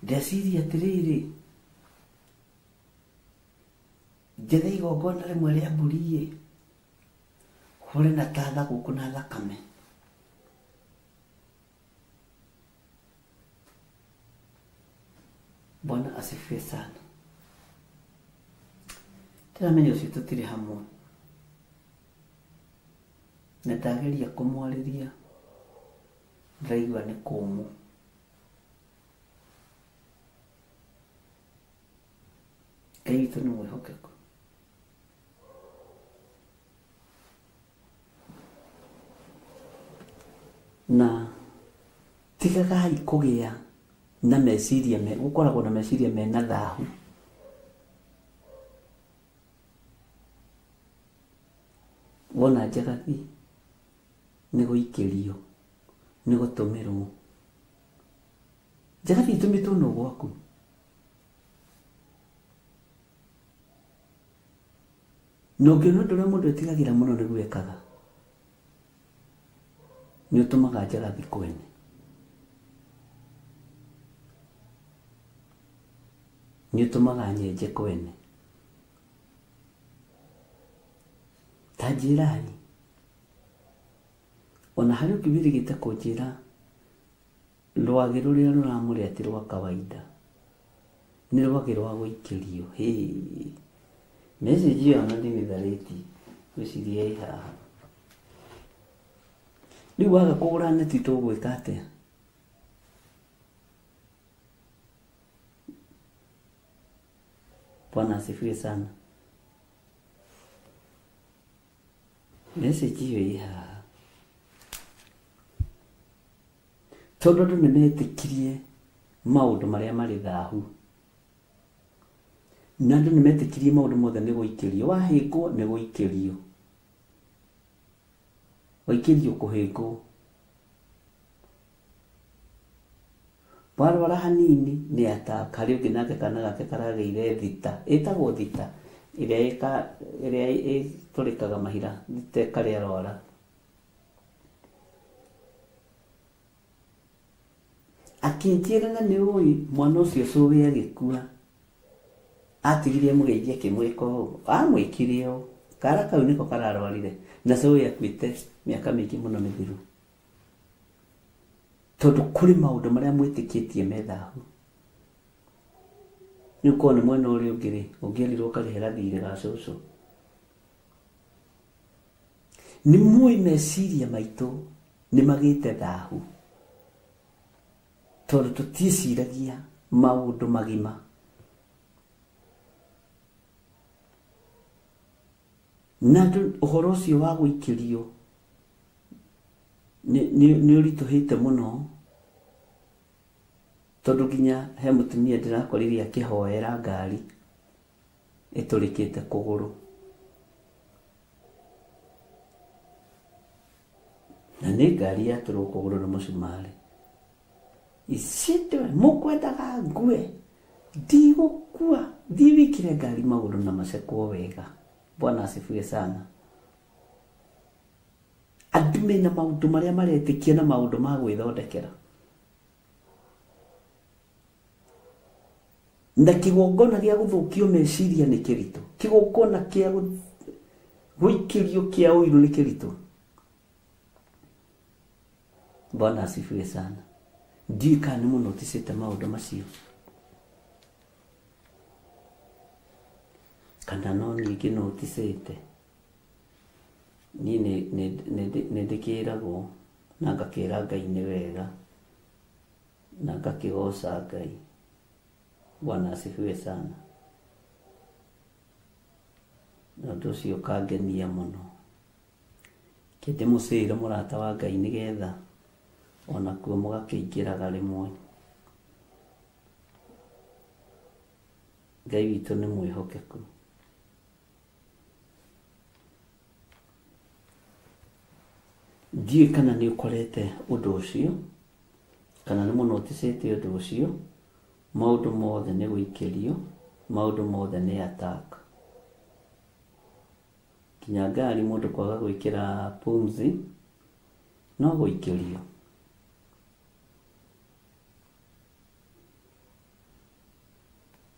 Ndeciria atĩrĩrĩ, njethe igongona rĩmwe rĩa mbũri hũre na tatha gũkũ na thakame. Bwana asifiwe sana. Ndĩramenya ũcio tũtirĩ hamwe, na ndageria kũmwarĩria ndaigua nĩ kũmũ. Ngai witũ nĩ mwĩhokeku. Na tigagai kũgĩa na meciria gũkoragwo na meciria mena thahu. wona njagathi nĩ gũikĩrio, nĩ gũtũmĩrwo. Njagathi ĩtũmĩtwo no gwaku. Na ũngĩona ũndũ ũrĩa mũndũ etigagĩra mũno nĩguo ekaga, nĩ ũtũmaga njagathi kwene. Nĩ ũtũmaga nyenje kwene. Ta njĩrai, ona harĩ ũkĩbirigĩte kũnjĩra rwagĩ rũrĩa rũramũrĩa ti rwa kawaida, nĩ rwagĩ rwa gũikĩrio. Message ĩyo ona ndĩmĩtharĩti gwĩciria ĩ haha. Rĩu waga kũgũra neti tũgwĩka atĩa? Bwana asifiwe sana. Message ĩyo ĩ haha. Tondũ andũ nĩmetĩkirie maũndũ marĩa marĩ thahu, na andũ nĩmetĩkirie maũndũ mothe nĩ gũikĩrio. Wahĩngwo nĩ gũikĩrio, waikĩrio kũhĩngwo. Warwara hanini nĩ attack. Harĩ ũngĩ nake kana gake karagĩire thita, ĩtagwo thita, ĩrĩa ĩtũrĩkaga mahira, thita karĩa arwara. Akĩnjĩra na nĩ ũĩ mwana ũcio cũwe agĩkua, atigirie mũgeithia akĩmwĩka ũguo, amwĩkire ũũ. Kara kau nĩko kararwarire, na cũwe akuĩte mĩaka mĩingĩ mũno mĩthiru. Tondũ kũrĩ maũndũ marĩa mwĩtĩkĩtie me thahu. Rĩu korwo nĩ mwena ũrĩa ũngĩ-rĩ, ũngĩerirwo ũkarĩhĩra thirĩ ga cũcũ. Nĩ mũĩ meciria maitũ nĩ magĩte thahu, tondũ tũtiĩciragia maũndũ magima. Na ũhoro ũcio wa gũikĩrio nĩ ũritũhĩte mũno, tondũ nginya he mũtumia ndĩrakorire akĩhoera ngari ĩtũrĩkĩte kũgũrũ. Na nĩ ngari yatũrwo kũgũrũ nĩ mũcumarĩ. Icindwe mũkwendaga ngue, ndigũkua, thiĩ wĩkĩre ngari magũrũ na macekwo wega. Bwana asifiwe sana. Andũ mena maũndũ marĩa maretĩkia na maũndũ ma gwĩthondekera. Na kĩgongona gĩa gũthũkio meciria nĩ kĩritũ. Kĩgongona kĩa gũikĩrio kĩa ũiru nĩ kĩritũ. Bwana asifiwe sana. Ndiũĩ kana nĩ mũnoticĩte maũndũ macio, kana no ningĩ noticĩte. Niĩ nĩ ndĩkĩragwo na ngakĩra Ngai nĩ wega, na ngakĩgoca Ngai. Bwana asifiwe sana. Na ũndũ ũcio ũkangenia mũno. Kĩndĩ mũcĩre mũrata wa Ngai nĩgetha ona kuo mũgakĩingĩraga rĩmwe. Ngai witũ nĩ mwĩhokeku. Ndiũĩ kana nĩ ũkorete ũndũ ũcio, kana nĩ mũnoticĩte ũndũ ũcio. Maũndũ mothe nĩ gũikĩrio, maũndũ mothe nĩ attack. Kinya ngari mũndũ kwaga gwĩkĩra pumzi no gũikĩrio.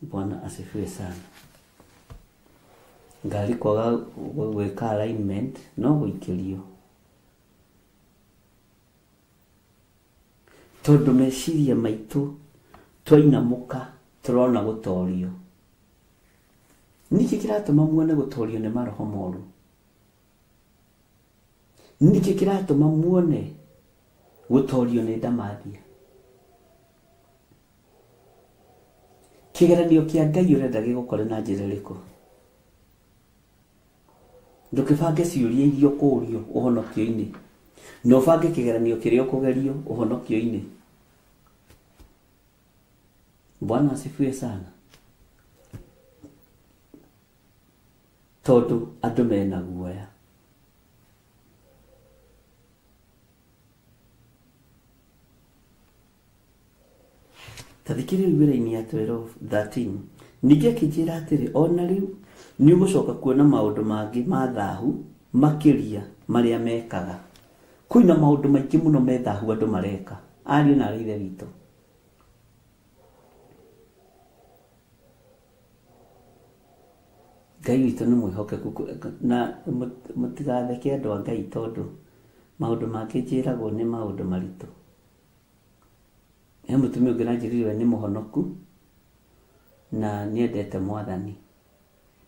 Bwana asifiwe sana. Ngari kwaga gwĩka alignment no gũikĩrio. Tondũ meciria maitũ twainamũka tũrona gũtorio. Nĩkĩ kĩratũma muone gũtorio nĩ maroho moru? Nĩkĩ kĩratũma muone gũtorio nĩ ndamathia? Kĩgeranio kĩa Ngai ũrenda gĩgũkore na njĩra ĩrĩkũ? Ndũkĩbange ciũria iria ũkũrio ũhonokio-inĩ, na ũbange kĩgeranio kĩrĩa ũkũgerio ũhonokio-inĩ. Bwana asifiwe sana. Tondũ andũ mena guoya. tathikĩrĩria wĩra-inĩ ya 12:13 ningĩ akĩnjĩra atĩrĩ, ona rĩu nĩ ũgũcoka kuona maũndũ mangĩ ma thaahu makĩria marĩa mekaga. Kwĩna maũndũ maingĩ mũno me thaahu andũ mareka, ariũ na ithe witũ. Ngai witũ nĩ mwĩhokeku na mũtigatheke andũ a Ngai, tondũ maũndũ mangĩ njĩragwo nĩ maũndũ maritũ. He mũtumia ũngĩ nanjĩrire we nĩ mũhonoku na nĩendete Mwathani,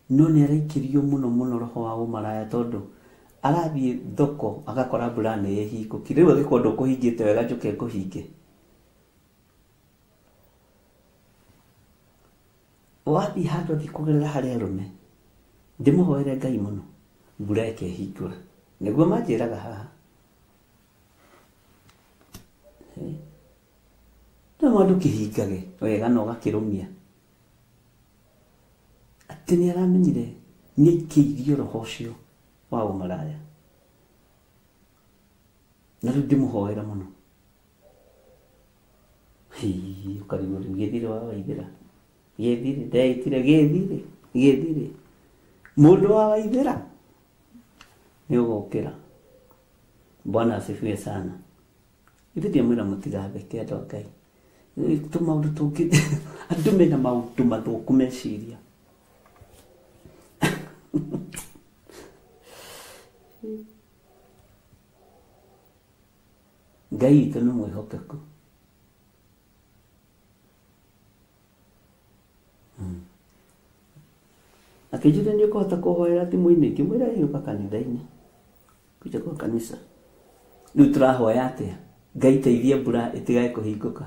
no nĩ araikĩrio mũno mũno roho wa ũmaraya, tondũ arathiĩ thoko agakora mbura nĩ ĩhingũkire. Rĩu agĩkorwo ndũkũhingĩte wega, njũke ngũhinge. Wathiĩ handũ athiĩ kũgerera harĩ arũme, ndĩmũhoere Ngai mũno mbura ĩkehingũra, nĩguo manjĩraga haha. No mũndũ kĩhingage wega na ũgakĩrũmia atĩ nĩ aramenyire nĩ aikĩirio roho ũcio wa ũmaraya. Na rĩu ndĩmũhoera mũno, ũkarigwo rĩu gĩthire wa Waithĩra, gĩthire ndeĩtire gĩthire mũndũ wa Waithĩra nĩ ũgũkĩra. Bwana asifiwe sana. Ithe ndiamwĩra mũtigatheke andũ a Ngai, tũmaũndũ tũngĩ andũ mena maũndũ mathũku meciria. Ngai witũ nĩ mwĩhokeku. Akĩnjĩra nĩ ũkũhota kũhoera thimũ-inĩ, ngĩmwĩra ũka kanitha-inĩ, kũja kwa kanisa. Rĩu tũrahoya atĩa? Ngai teithie mbura ĩtigae kũhingũka.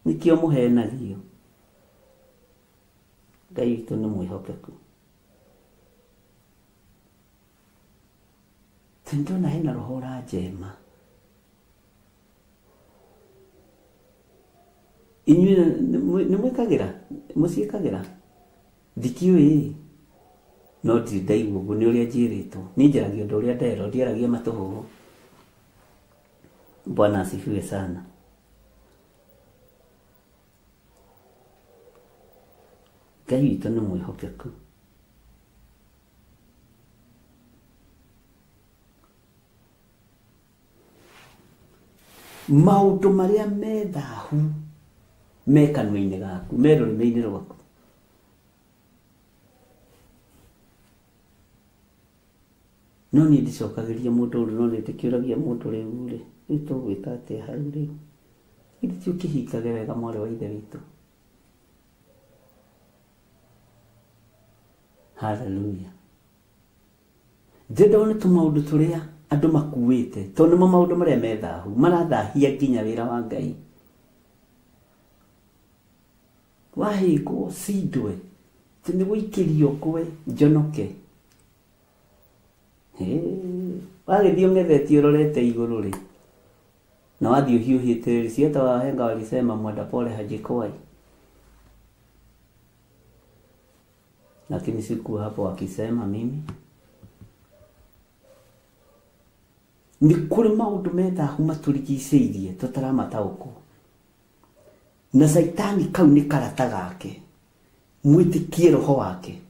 Nĩkĩo mũhenagio. Ngai witũ nĩ mwĩhokeku. Tondũ hena roho ũranjema. Inyuĩ nĩ mwĩkagĩra, mũciĩkagĩra? Ndikĩũĩ, no ndirĩ ndaigua ũguo, nĩ ũrĩa njĩrĩtwo. Niĩ njaragia ũndũ ũrĩa nderwo, ndiaragia matũhũhũ. Bwana asifiwe sana. Ngai witũ nĩ mwĩhokeku. Maũndũ marĩa me thaahu me kanua-inĩ gaku, me rũrĩmĩ-inĩ rwaku, no niĩ ndicokagĩria mũndũ ũrũ, no nĩ ndĩkĩũragia mũndũ rĩu rĩu tũgwĩka atĩa hau rĩu? Githĩ ti ũkĩhingage wega mwarĩ wa ithe witũ? Hallelujah. Ndĩrenda nĩ tũmaũndũ tũrĩa andũ makuĩte, tondũ nĩmo maũndũ marĩa me thaahu, marathahia nginya wĩra wa Ngai. Wahĩngwo cindwe, atĩ nĩ gũikĩrio ngwe njonoke. Wagĩthiĩ ũng'ethete ũrorete igũrũ rĩ, na wathiĩ ũhiũhĩte rĩ, si hata wahenga walisema mwenda pole hajikwai. Lakini sikuwa hapo wakisema mimi. Nĩ kũrĩ maũndũ me thaahu matũrigicĩirie tũtaramataũkwo, na Saitani kau nĩ karata gake, mwĩtĩkie roho wake.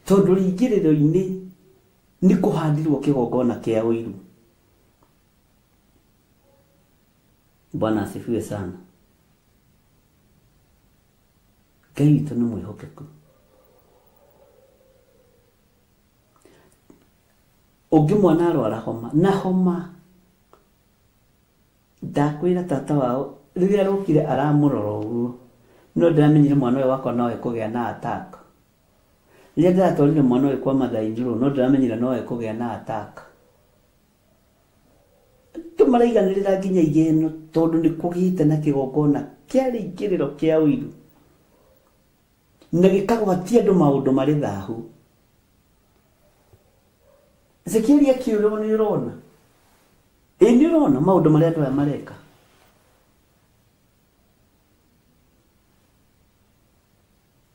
Tondũ rĩingĩrĩro-inĩ nĩ kũhandirwo kĩgongona kĩa ũiru. Bwana asifiwe sana. Ngai witũ nĩ mwĩhokeku. Ũngĩ mwana arwara homa, na homa ndakwĩra tata wao rĩrĩa arokire aramũrora ũguo, no ndĩramenyire mwana ũyũ wakwa no ekũgĩa na attack. Rĩrĩa ndĩratwarire mwana ũyũ kwa mathainĩ rũu, no ndĩramenyire no ekũgĩa na attack. Tũmaraiganĩrĩra nginya igeno, tondũ nĩ kũgĩte na kĩgongona kĩa rĩingĩrĩro kĩa ũiru, na gĩkagwatia andũ maũndũ marĩ thaahu. Ezekieli akiurio nĩ ũrona, nĩ ũrona maũndũ marĩa andũ aya mareka.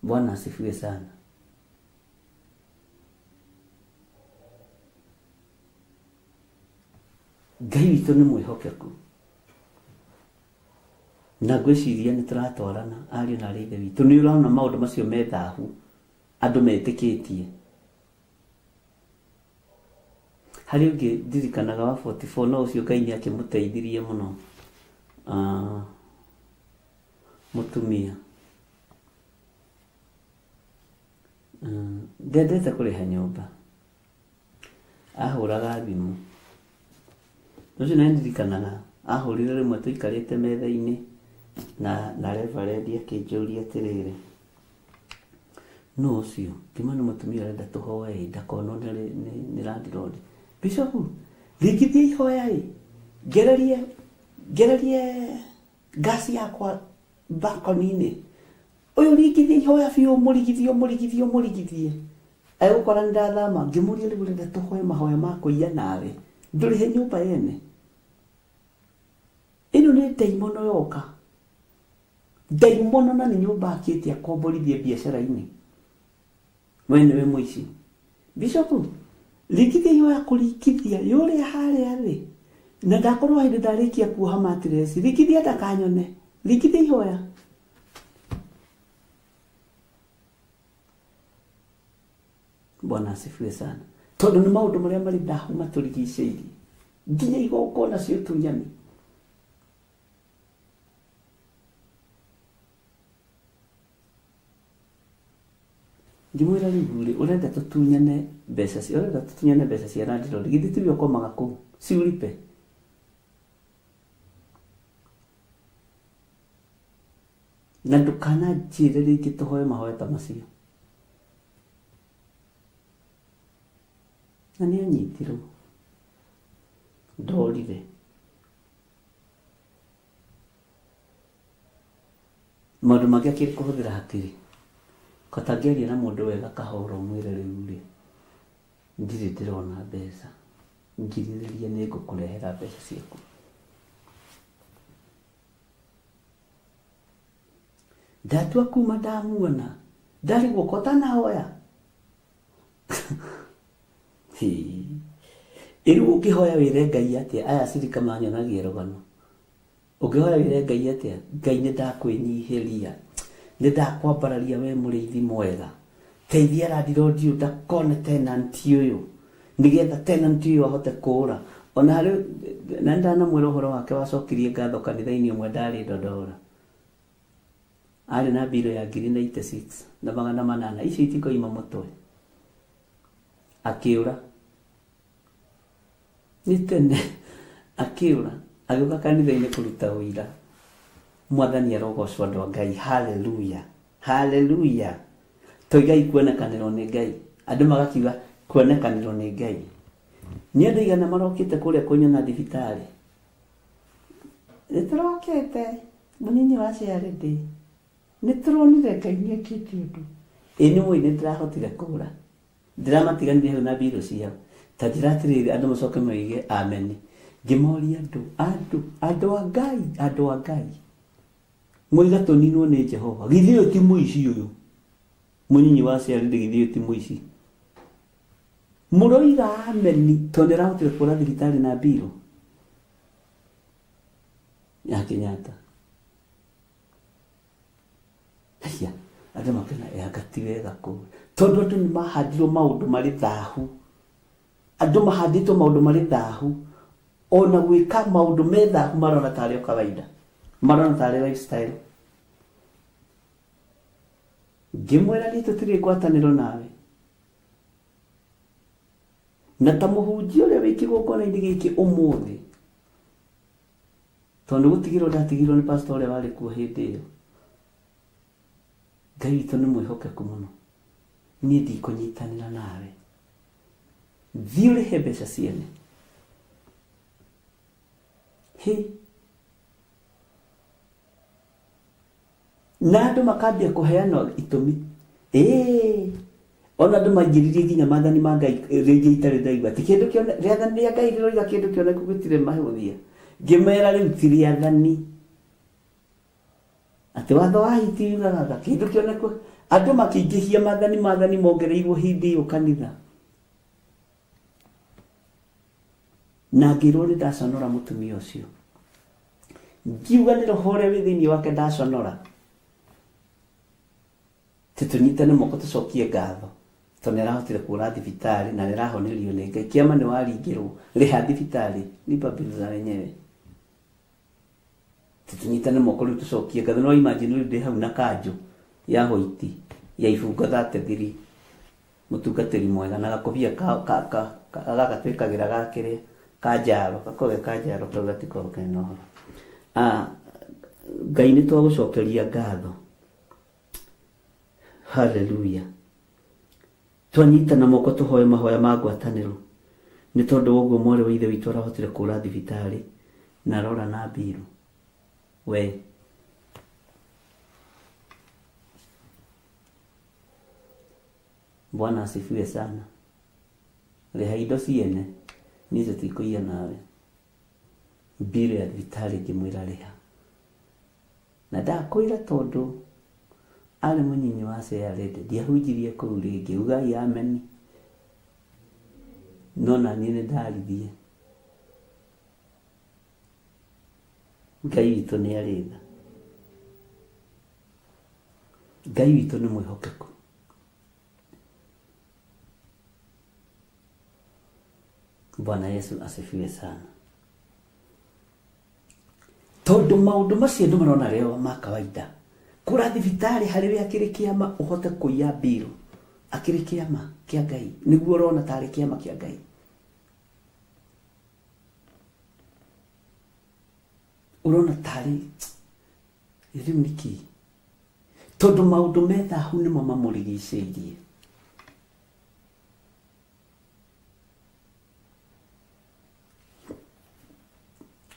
Bwana asifiwe sana. Ngai witũ nĩ mwĩhokeku na ngwĩciria nĩ tũratwarana ariũ na arĩ ithe witũ. Nĩ ũrona maũndũ macio me thahu andũ metĩkĩtie. Harĩ ũngĩ ndirikanaga wa 44 no ũcio Ngai nĩ akĩmũteithirie mũno, mũtumia ndendete kũrĩha nyũmba, ahũraga thimũ. Ũcio nĩ ndirikanaga ahũrire rĩmwe tũikarĩte metha-inĩ na Reverend akĩnjũria atĩrĩrĩ, no ũcio ngĩma nĩ mũtumia arenda tũhoe ndakonwo nĩ landlord. Bishop, rĩngithia ihoya ngererie gasi yakwa balcony-inĩ. Ũyũ rĩngithia ihoya biũ mũrigithie. Egũkora nĩndathama ngĩmũria rĩu renda tũhoe mahoya ma kũiya nawe. Ndũrĩhe nyũmba yene. Ĩno nĩ ndaimono yoka. Ndaimono na nĩ nyũmba akĩte akomborithie biacara-inĩ. We nĩwe mũici. Bishop, rĩngithia ihoya kũrĩngithia yũrĩa harĩa thĩ. Na ndakorwo hĩndĩ ndarĩkia kuoha matiresi. Rĩngithia ndakanyone. Rĩngithia ihoya. Bwana asifiwe sana. Tondũ nĩ maũndũ marĩa marĩ ndahu matũrigicĩirie. Nginya igongona cio tunyani. Ngĩmwĩra rĩu ũrenda tũtunyane mbeca cia landlord. Githĩ tiwe ũkomaga kũu. Si ulipe. Na ndũkananjĩre rĩngĩ tũhoe mahoya ta macio. Na nĩ anyitirwo. Ndorire. Maũndũ mangĩ akĩrĩ kũhũthĩra hakiri. Kotangĩaria na mũndũ wega kahora ũmwĩre rĩu ndirĩ ndĩrona mbeca. Ngirĩrĩria nĩ ngũkũrehera mbeca ciaku. Ndatua kuma ndamuona. Ndarĩ guoko ũtanahoya. Rĩu ũngĩhoya wĩre Ngai atĩa? Aya cirika manyonagia rũgano. Ũngĩhoya wĩre Ngai atĩa? Ngai nĩ ndakwĩnyihĩria. Nĩ ndakwambararia we mũrĩithi mwega. Teithia landlord ũyũ ndakone tenant ũyũ. Nĩgetha tenant ũyũ ahote kũũra. Ona harĩ na ndanamwĩra ũhoro wake wacokirie ngatho kanitha-inĩ ũmwe ndarĩ Dodora. Arĩ na mbirũ ya 96 na 800. Icio itikoima mũtwe. Akĩũra. Nĩ tene. Akĩũra. Agĩũka kanitha-inĩ kũruta ũira. Mwathani arogocwo andũ a Ngai. Hallelujah. Hallelujah. Toigai kuonekanĩrwo nĩ Ngai. Andũ magakiuga kuonekanĩrwo nĩ Ngai. Nĩ andũ igana marokĩte kũrĩa kũnyona thibitarĩ. Nĩtũrokĩte. Mũnini wa ciarĩ ndĩ. Nĩtũronire Ngai nĩekĩte ũndũ. Ĩ nĩ mũi nĩndĩrahotire kũũra. Ndĩramatiganire hau na mbirũ ciao. Ta njĩra atĩrĩrĩ andũ macoke moige amen. Ngĩmoria andũ a Ngai. Mwiga tũninwo nĩ Jehova. Githĩ ũyũ ti mũici ũyũ. Mũnyinyi wa ciarĩ ndĩ githĩ ũyũ ti mũici. Mũroiga amen tondũ nĩrahotire kũũra thibitarĩ na mbirũ. Ya Kenyatta. Haya, andũ makena ngati wega kũu. Tondũ andũ nĩmahandirwo maũndũ marĩ thahu. Andũ mahandĩtwo maũndũ marĩ thahu. Ona gwĩka maũndũ me thahu marona tarĩ o kawaida. Marona tarĩ lifestyle. Ngĩmwĩra niĩ tũtirĩ ngwatanĩro nawe. Na ta mũhunjia ũrĩa wĩ kĩgongona-inĩ gĩkĩ ũmũthĩ. Tondũ gũtigĩrwo ndatigirwo nĩ pastor ũrĩa warĩ kuo hĩndĩ ĩyo. Ngai witũ nĩ mwĩhokeku mũno. Niĩ ndikũnyitanĩra nawe. Thiĩ ũrĩhe mbeca ciene. Na andũ makambia kũheana itũmi. Ona andũ maingĩririe nginya maathani ma Ngai rĩngĩ itarĩ ndaigua. Ti kĩndũ kĩone rĩathani rĩa Ngai rĩroiga kĩndũ kĩoneku gũtirĩ mahũthia. Ngĩmera rĩu ti rĩathani. Atĩ watho wa hiti yugaga kĩndũ kĩoneku. Andũ makĩingĩhia maathani mongereirwo hĩndĩ ĩyo kanitha. na ngĩrwo nĩ ndaconora mũtumia ũcio. Ngiuga nĩ roho ũrĩa wĩ thĩinĩ wake ndaconora. Tũnyitane moko tũcokie ngatho tondũ nĩ arahotire kũra thibitarĩ na nĩ arahonirio nĩ Ngai. Kĩama nĩ waringĩrwo, rĩha thibitarĩ, lipa bills za wenyewe. Tũnyitane moko rĩu tũcokie ngatho. No imagine rĩu ndĩ hau na kanjũ ya white ya ibungo 33, mũtungatĩri mwega na gakobia gagatuĩkagĩra gakĩrĩa kanjaro, gakoge kanjaro kau gatikorwo kena ũhoro. Ngai nĩ twagũcokeria ngatho. Hallelujah. Twanyitana moko tũhoe mahoya ma ngwatanĩro nĩ tondũ ũguo mwarĩ wa ithe witũ arahotire kũra thibitarĩ na arora na mbiru. We Bwana asifiwe sana. Rĩha indo ciene niĩ tũtikũiya nawe. Mbiru ya thibitarĩ ngĩmwĩra rĩha. Na ndakwĩra tondũ arĩ mũnyinyi wa Cearende ndiahunjirie kũu rĩngĩ, ugai ameni. No na niĩ nĩ ndarithie. Ngai witũ nĩ arĩ tha. Ngai witũ nĩ mwĩhokeku. Bwana Yesu asifiwe sana. Tondũ maũndũ macio andũ marona rĩo ma kawaida. Kũra thibitarĩ harĩ we akĩrĩ kĩama ũhote kũiya mbiru. Akĩrĩ kĩama kĩa Ngai. Nĩguo ũrona tarĩ kĩama kĩa Ngai. Ũrona tarĩ rĩu nĩkĩ? Tondũ maũndũ me thahu nĩmo mamũrigicĩirie.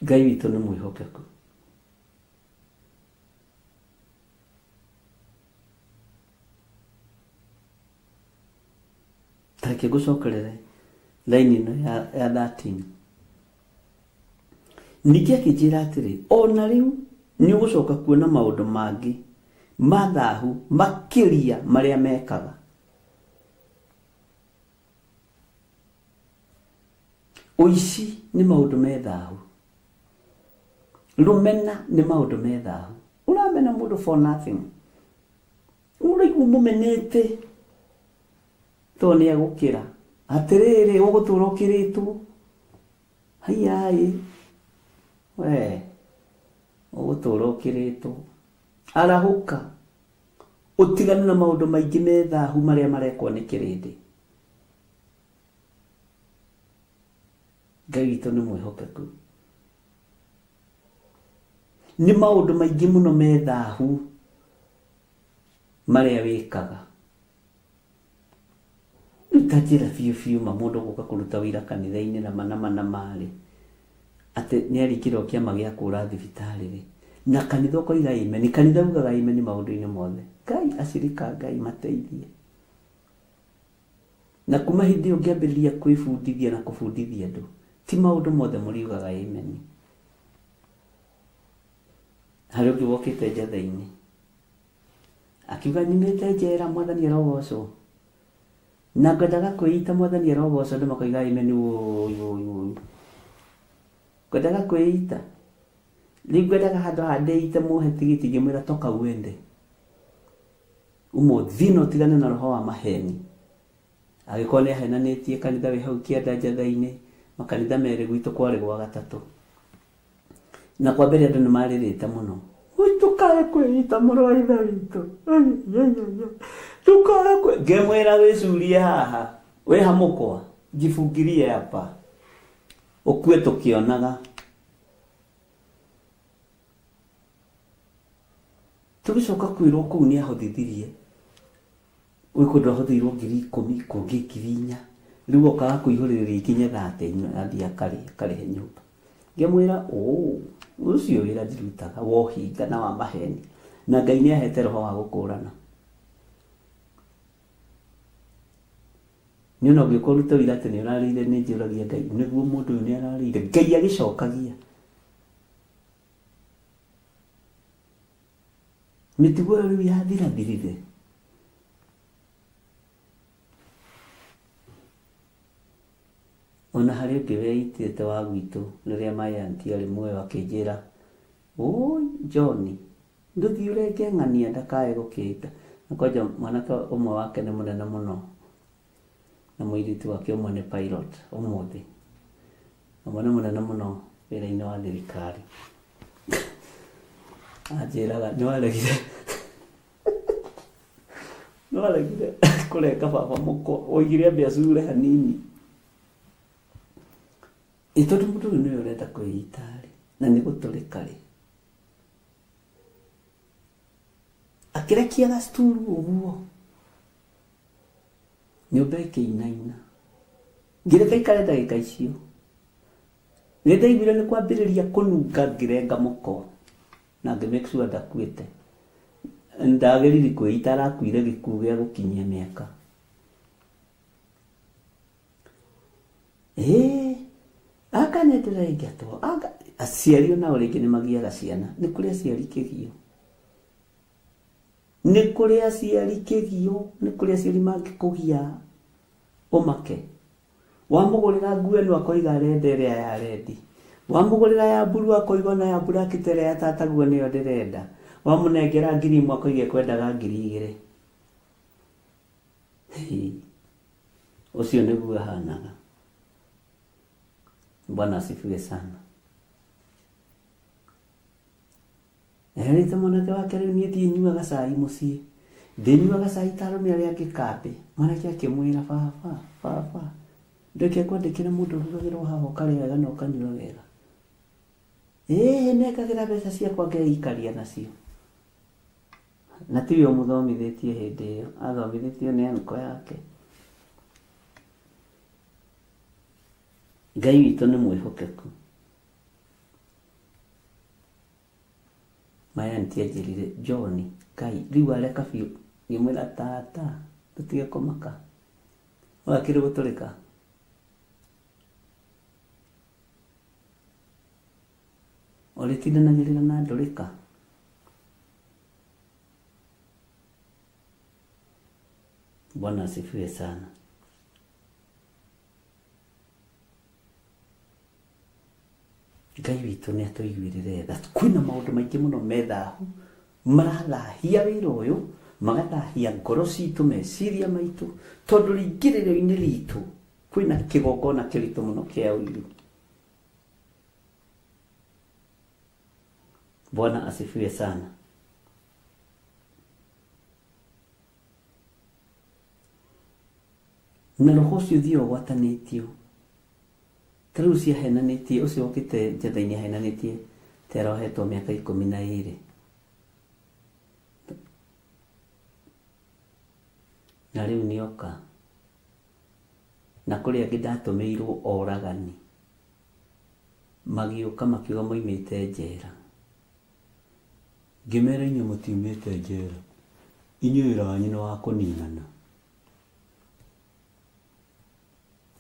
Ngai witũ nĩ mwĩhokeku. Tareke gũcokerere laini ĩno ya 13. Ningĩ akĩnjĩra atĩrĩ, ona rĩu nĩ ũgũcoka kuona maũndũ mangĩ ma thahu makĩria marĩa mekaga. Ũici nĩ maũndũ me thahu. Rũmena nĩ maũndũ me thahu. Ũramena mũndũ for nothing. Ũraigua mũmenete tondũ nĩ agũkĩra. Atĩrĩrĩ ũgũtũũra ũkĩrĩtwo. Haiyai. We ũgũtũũra ũkĩrĩtwo. Arahũka. Ũtigane na maũndũ maingĩ me thahu marĩa marekwo nĩ kĩrĩndĩ. Ngai witũ nĩ mwĩhokeku. Nĩ maũndũ maingĩ mũno me thahu marĩa wĩkaga. Ta njĩra biũ ma mũndũ gũka kũruta wĩra kanitha-inĩ na mana marĩ. Atĩ nĩ arĩkĩrwo kĩama gĩa kũra thibitarĩ rĩ. Na kanitha ũkoiga amen. Kanitha ugaga amen maũndũ-inĩ mothe. Ngai acirika Ngai mateithie. Na kuma hĩndĩ ĩyo ngĩambĩrĩria kwĩbundithia na kũbundithia andũ. Ti maũndũ mothe mũriugaga amen. Harĩ ũngĩ wokĩte njatha-inĩ. Akiuga nyumĩte njera mwathani arogocwo. Na ngwendaga kwĩita mwathani arogocwo andũ makoiga amen. Ngwendaga kwĩita. Rĩu ngwendaga handũ handĩite muhe tigiti ngĩmwĩra toka uende. Ũmũthĩ no tigane na roho wa maheni. Agĩkorwo nĩ ahenanĩtie kanitha wĩ hau kĩanda njatha-inĩ. Makanitha merĩ gwitũ kwarĩ gwa gatatũ. Na kwa mbere andũ nĩ marĩrĩte mũno. Tũkae kwĩita mũrũ wa ithe witũ. Tũkae kwĩ. Ngĩmwĩra wĩcurie haha. Wĩ hamũkwa. Jifungirie hapa. Ũkue tũkĩonaga. Tũgĩcoka kwĩrwo kũu nĩ ahothithirie. Wĩ kũndũ ahothĩirwo 10,000 kũngĩ 4,000. Rĩu okaga kũihũrĩrĩria ikinya 30 athiĩ akarĩhe nyũmba. Ngĩmwĩra ũcio wĩra ndirutaga wohinga na wa maheni. Na Ngai nĩ ahete roho wa gũkũrana. Nĩ ona ũngĩkorwo ruta wĩra atĩ nĩ ũrarĩire nĩ njũragia Ngai. Nĩguo mũndũ ũyũ nĩ ararĩire. Ngai agĩcokagia. Mĩtugo ĩyo rĩu yathirathirire. ona harĩ ũngĩ weitĩte wa gwitũ rĩrĩa mayanti arĩ muoyo akĩnjĩra, oi John, ndũthiĩ ũrenge ng'ania ndakae gũkĩta. Na kwanja mwanake ũmwe wake nĩ mũnene mũno na mũirĩtu wake ũmwe nĩ pilot ũmũthĩ, ũmwe nĩ mũnene mũno wĩra-inĩ wa thirikari. Anjĩraga nĩwaregire kũrenga baba mũkwa, woigire ambia cure hanini. Tondũ mũndũ ũyũ nĩwe ũrenda kwĩita rĩ, na nĩ gũtũrĩka rĩ, akĩrekia gacituru ũguo, nyũmba ĩkĩinaina. Ngĩreka ikare ndagĩka icio, nĩndaiguire nĩ kwambĩrĩria kũnunga, ngĩrenga mũko na ngĩ-make sure ndakuĩte. Ndagerirĩ kwĩita, arakuire gĩkuũ gĩa gũkinyia mĩaka. Akanenderea ingĩatwo, aciari onao rĩngĩ nĩ magiaga ciana. Nĩ kũrĩ aciari kĩgio, nĩ kũrĩ aciari kĩgio, nĩ kũrĩ aciari mangĩkũgia ũmake. Wamũgũrĩra nguo ĩno akoiga arenda ĩrĩa ya rendi, wamũgũrĩra ya mburu akoiga ona ya buraketi ĩrĩa ya tataguo nĩyo ndĩrenda, wamũnengera ngiri ĩmwe akoiga ekwendaga ngiri 2. Ũcio nĩguo ahanaga. Bwana asifiwe sana. Rĩta mwanake wake rĩu niĩ thiĩ nyuaga cai mũciĩ, ndĩnyuaga cai ta arũme arĩa angĩ kambĩ. Mwanake akĩmwĩra, baba ndeke kwandĩkĩra mũndũ ũrugagĩrwo haha ũkarĩa wega na ũkanyua wega. Nengagĩra mbeca ciakwa ngeikaria nacio. Na tiwe ũmũthomithĩtie hĩndĩ ĩyo, athomithĩtio nĩ anko yake. Ngai witũ nĩ mwĩhokeku. Mayanti anjĩrire, John, Ngai rĩu areka biũ. Ngĩmwĩra tata, tũtige kũmaka, wakĩrĩ gũtũrĩka. Ũrĩtindanagĩrĩra na ndũrĩka. Bwana asifiwe sana. Ngai witũ nĩ atũiguĩrĩre tha. Kwĩna maũndũ maingĩ mũno methahu marathahia wĩra ũyũ, magathahia ngoro citũ, meciria maitũ, tondũ rĩingĩrĩro-inĩ ritũ kwĩna kĩgongona kĩritũ mũno kĩa ũiru. Bwana asifiwe sana. Na roho ũcio ũthiĩ ũgwatanĩtio. Tarĩu ciahenanĩtie, ũcio ũkĩte njatha-inĩ ahenanĩtie tera ohetwo mĩaka 12. Na rĩu nĩoka. Na kũrĩ angĩ ndatũmĩirwo oragani, magĩũka makiuga moimĩte njera. Ngĩmera inyuĩ mũtiumĩte njera, inyuĩ wĩra wanyu nĩ wa kũninana.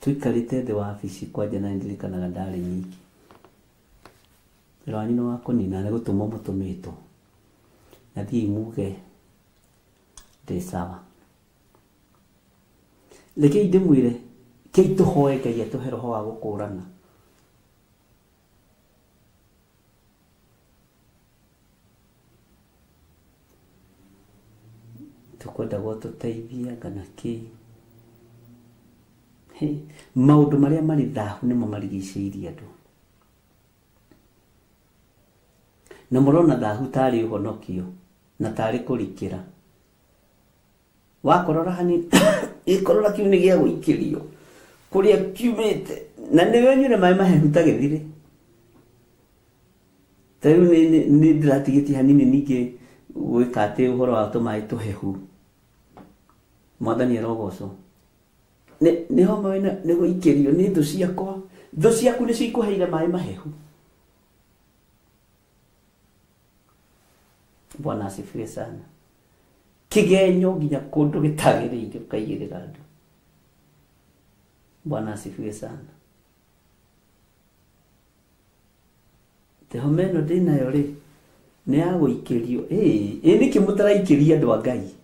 Tũikarĩte thĩ wa wabici kwanja na ndirikanaga ndarĩ nyiki. Wĩra wanyu nĩ wa kũninana, nĩ gũtũmwo mũtũmĩtwo. Na thiĩ muge ndĩ sawa. Rekei ndĩmwĩre, kei tũhoe Ngai atũhe roho wa gũkũrana. Tũkwenda gũtũteithia kana kĩ? Maũndũ marĩa marĩ thahu nĩmo marigicĩirie andũ. Na mũrona thahu tarĩ ũhonokio na tarĩ kũrikĩra. Wakorora hanini, ikorora kiu nĩ gĩa gũikĩrio kũrĩa kiumĩte, na nĩwe ũnyuire maĩ mahehu ta gĩthirĩ. Tarĩu nĩ ndĩratigĩtie hanini ningĩ gwĩka atĩ ũhoro wa tũmaĩ tũhehu. Mwathani arogocwo. Nĩ homa wĩna nĩ gũikĩrio nĩ thũ ciakwa. Thũ ciaku nĩcio ikũheire maĩ mahehu. Bwana asifiwe sana. Kĩgenyo nginya kũndũ gĩtagĩrĩire ũkaigĩrĩra andũ. Bwana asifiwe sana. Homa ĩno ndĩnayo rĩ, nĩ ya gũikĩrio. Nĩkĩ mũtaraikĩria andũ a Ngai?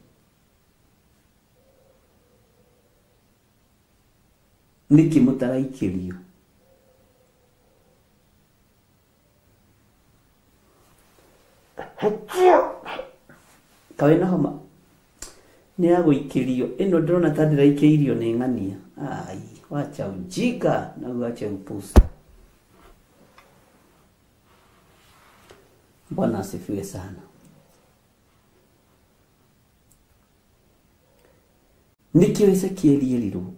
niki mutaraikĩrio? Kawe na homa nĩ ya gũikĩrio. Ĩno ndĩrona ta ndĩraikĩirio nĩ ng'ania. Ai, wacha ujinga na wacha upuzi. Bwana asifiwe sana. Nikio Ezekieli erirwo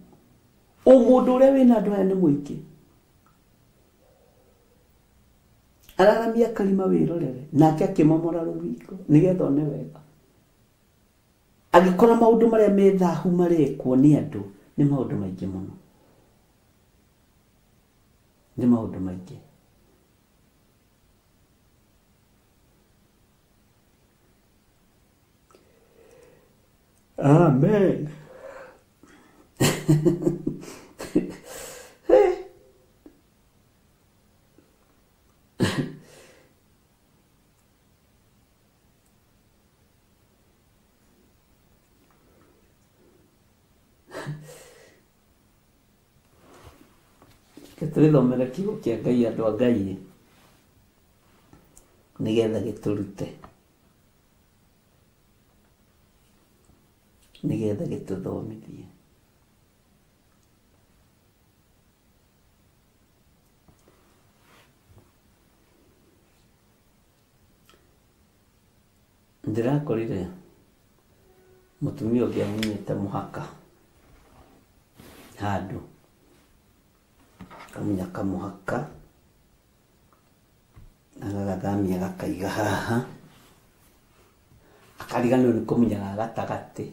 ũmũndũ ũrĩa wĩna andũ aya nĩ mũingĩ, araramia kalima wĩrorere, nake akĩmomora rũthingo nĩgetha one wega. Agĩkora maũndũ marĩa me thahu marekwo nĩ andũ nĩ maũndũ maingĩ mũno, nĩ maũndũ maingĩ. Amen. Tũthomere kiugo kĩa Ngai andũ a Ngai nĩgetha gĩtũrute, nĩgetha gĩtũthomithie. Ndĩrakorire mũtumia ũngĩ amunyĩte mũhaka handũ, kamunya kamuhaka agagathamia gakaiga haha, akariganĩrwo nĩ kũmunya gatagatĩ,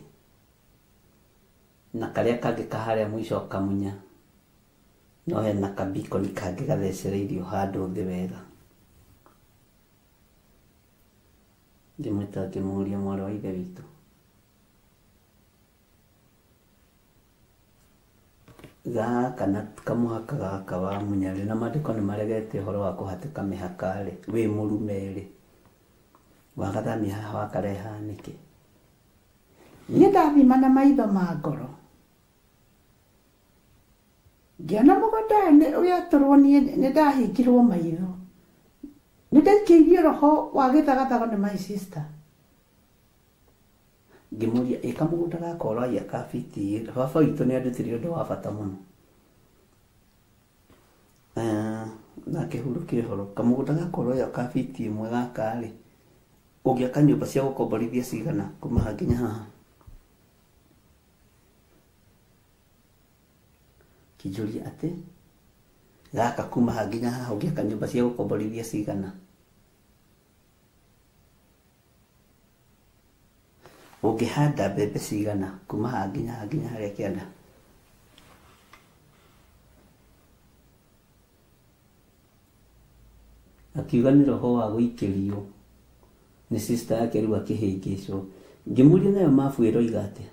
na karĩa kangĩ kaharĩa mũico akamunya, no hena kabikoni kangĩ gathecereirio handũ thĩ wega. Ndĩmwĩta ngĩmũria mwarĩ wa ithe witũ, gaka na kamuhaka gaka wamunya rĩ, na maandĩko nĩ maregete ũhoro wa kũhatĩka mĩhaka rĩ, wĩ mũrume rĩ, wagathamia haha wakareha nĩkĩ? Niĩ ndathima na maitho ma ngoro, ngĩona mũgũnda-inĩ ũrĩa tũrwo niĩ nĩ ndahingirwo maitho, nĩ ndaikĩirio roho wa gĩthagathago nĩ my sister. Ngĩmũria ĩka mũgũnda gaka ũraiya ka biti, baba witũ nĩ andutire ũndũ wa bata mũno. Na akĩhurũkia ũhoro, kamũgũnda gaka ũraiya ka biti ĩmwe gaka rĩ, ũngĩaka nyũmba cia gũkomborithia cigana kuma haha nginya haha? Kijũria atĩ gaka kuma haha nginya haha ũngĩaka nyũmba cia gũkomborithia cigana? Ũngĩhanda mbembe cigana kuma haha nginya haha nginya harĩa kĩanda? Akiuga nĩ roho wa gũikĩrio nĩ sister yake rĩu akĩhĩngĩcwo. Ngĩmũria nayo mabu ĩroiga atĩa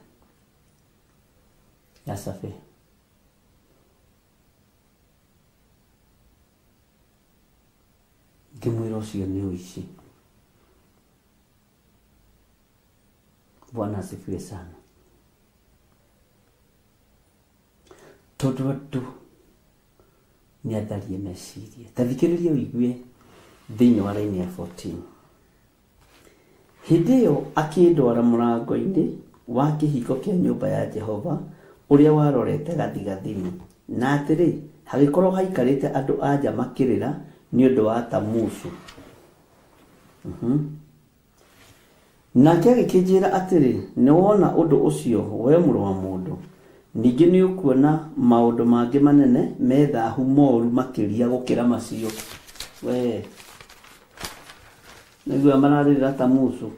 ya Sabe? Ngĩmwĩra ũcio nĩ ũici. Bwana asifiwe sana. Tondũ andũ nĩ atharie meciria. Ta thikĩrĩria ũigue thĩinĩ wa raini ya 14. Hĩndĩ ĩyo akĩndwara mũrango-inĩ wa kĩhingo kĩa nyũmba ya Jehova ũrĩa warorete gathigathini, na atĩrĩ, hagĩkorwo haikarĩte andũ anja makĩrĩra nĩ ũndũ wa Tamuzu. Nake agĩkĩnjĩra atĩrĩ, nĩ wona ũndũ ũcio we mũrũ wa mũndũ, ningĩ nĩ ũkuona maũndũ mangĩ manene me thahu moru makĩria gũkĩra macio. We nĩguo mararĩrĩra Tamuzu.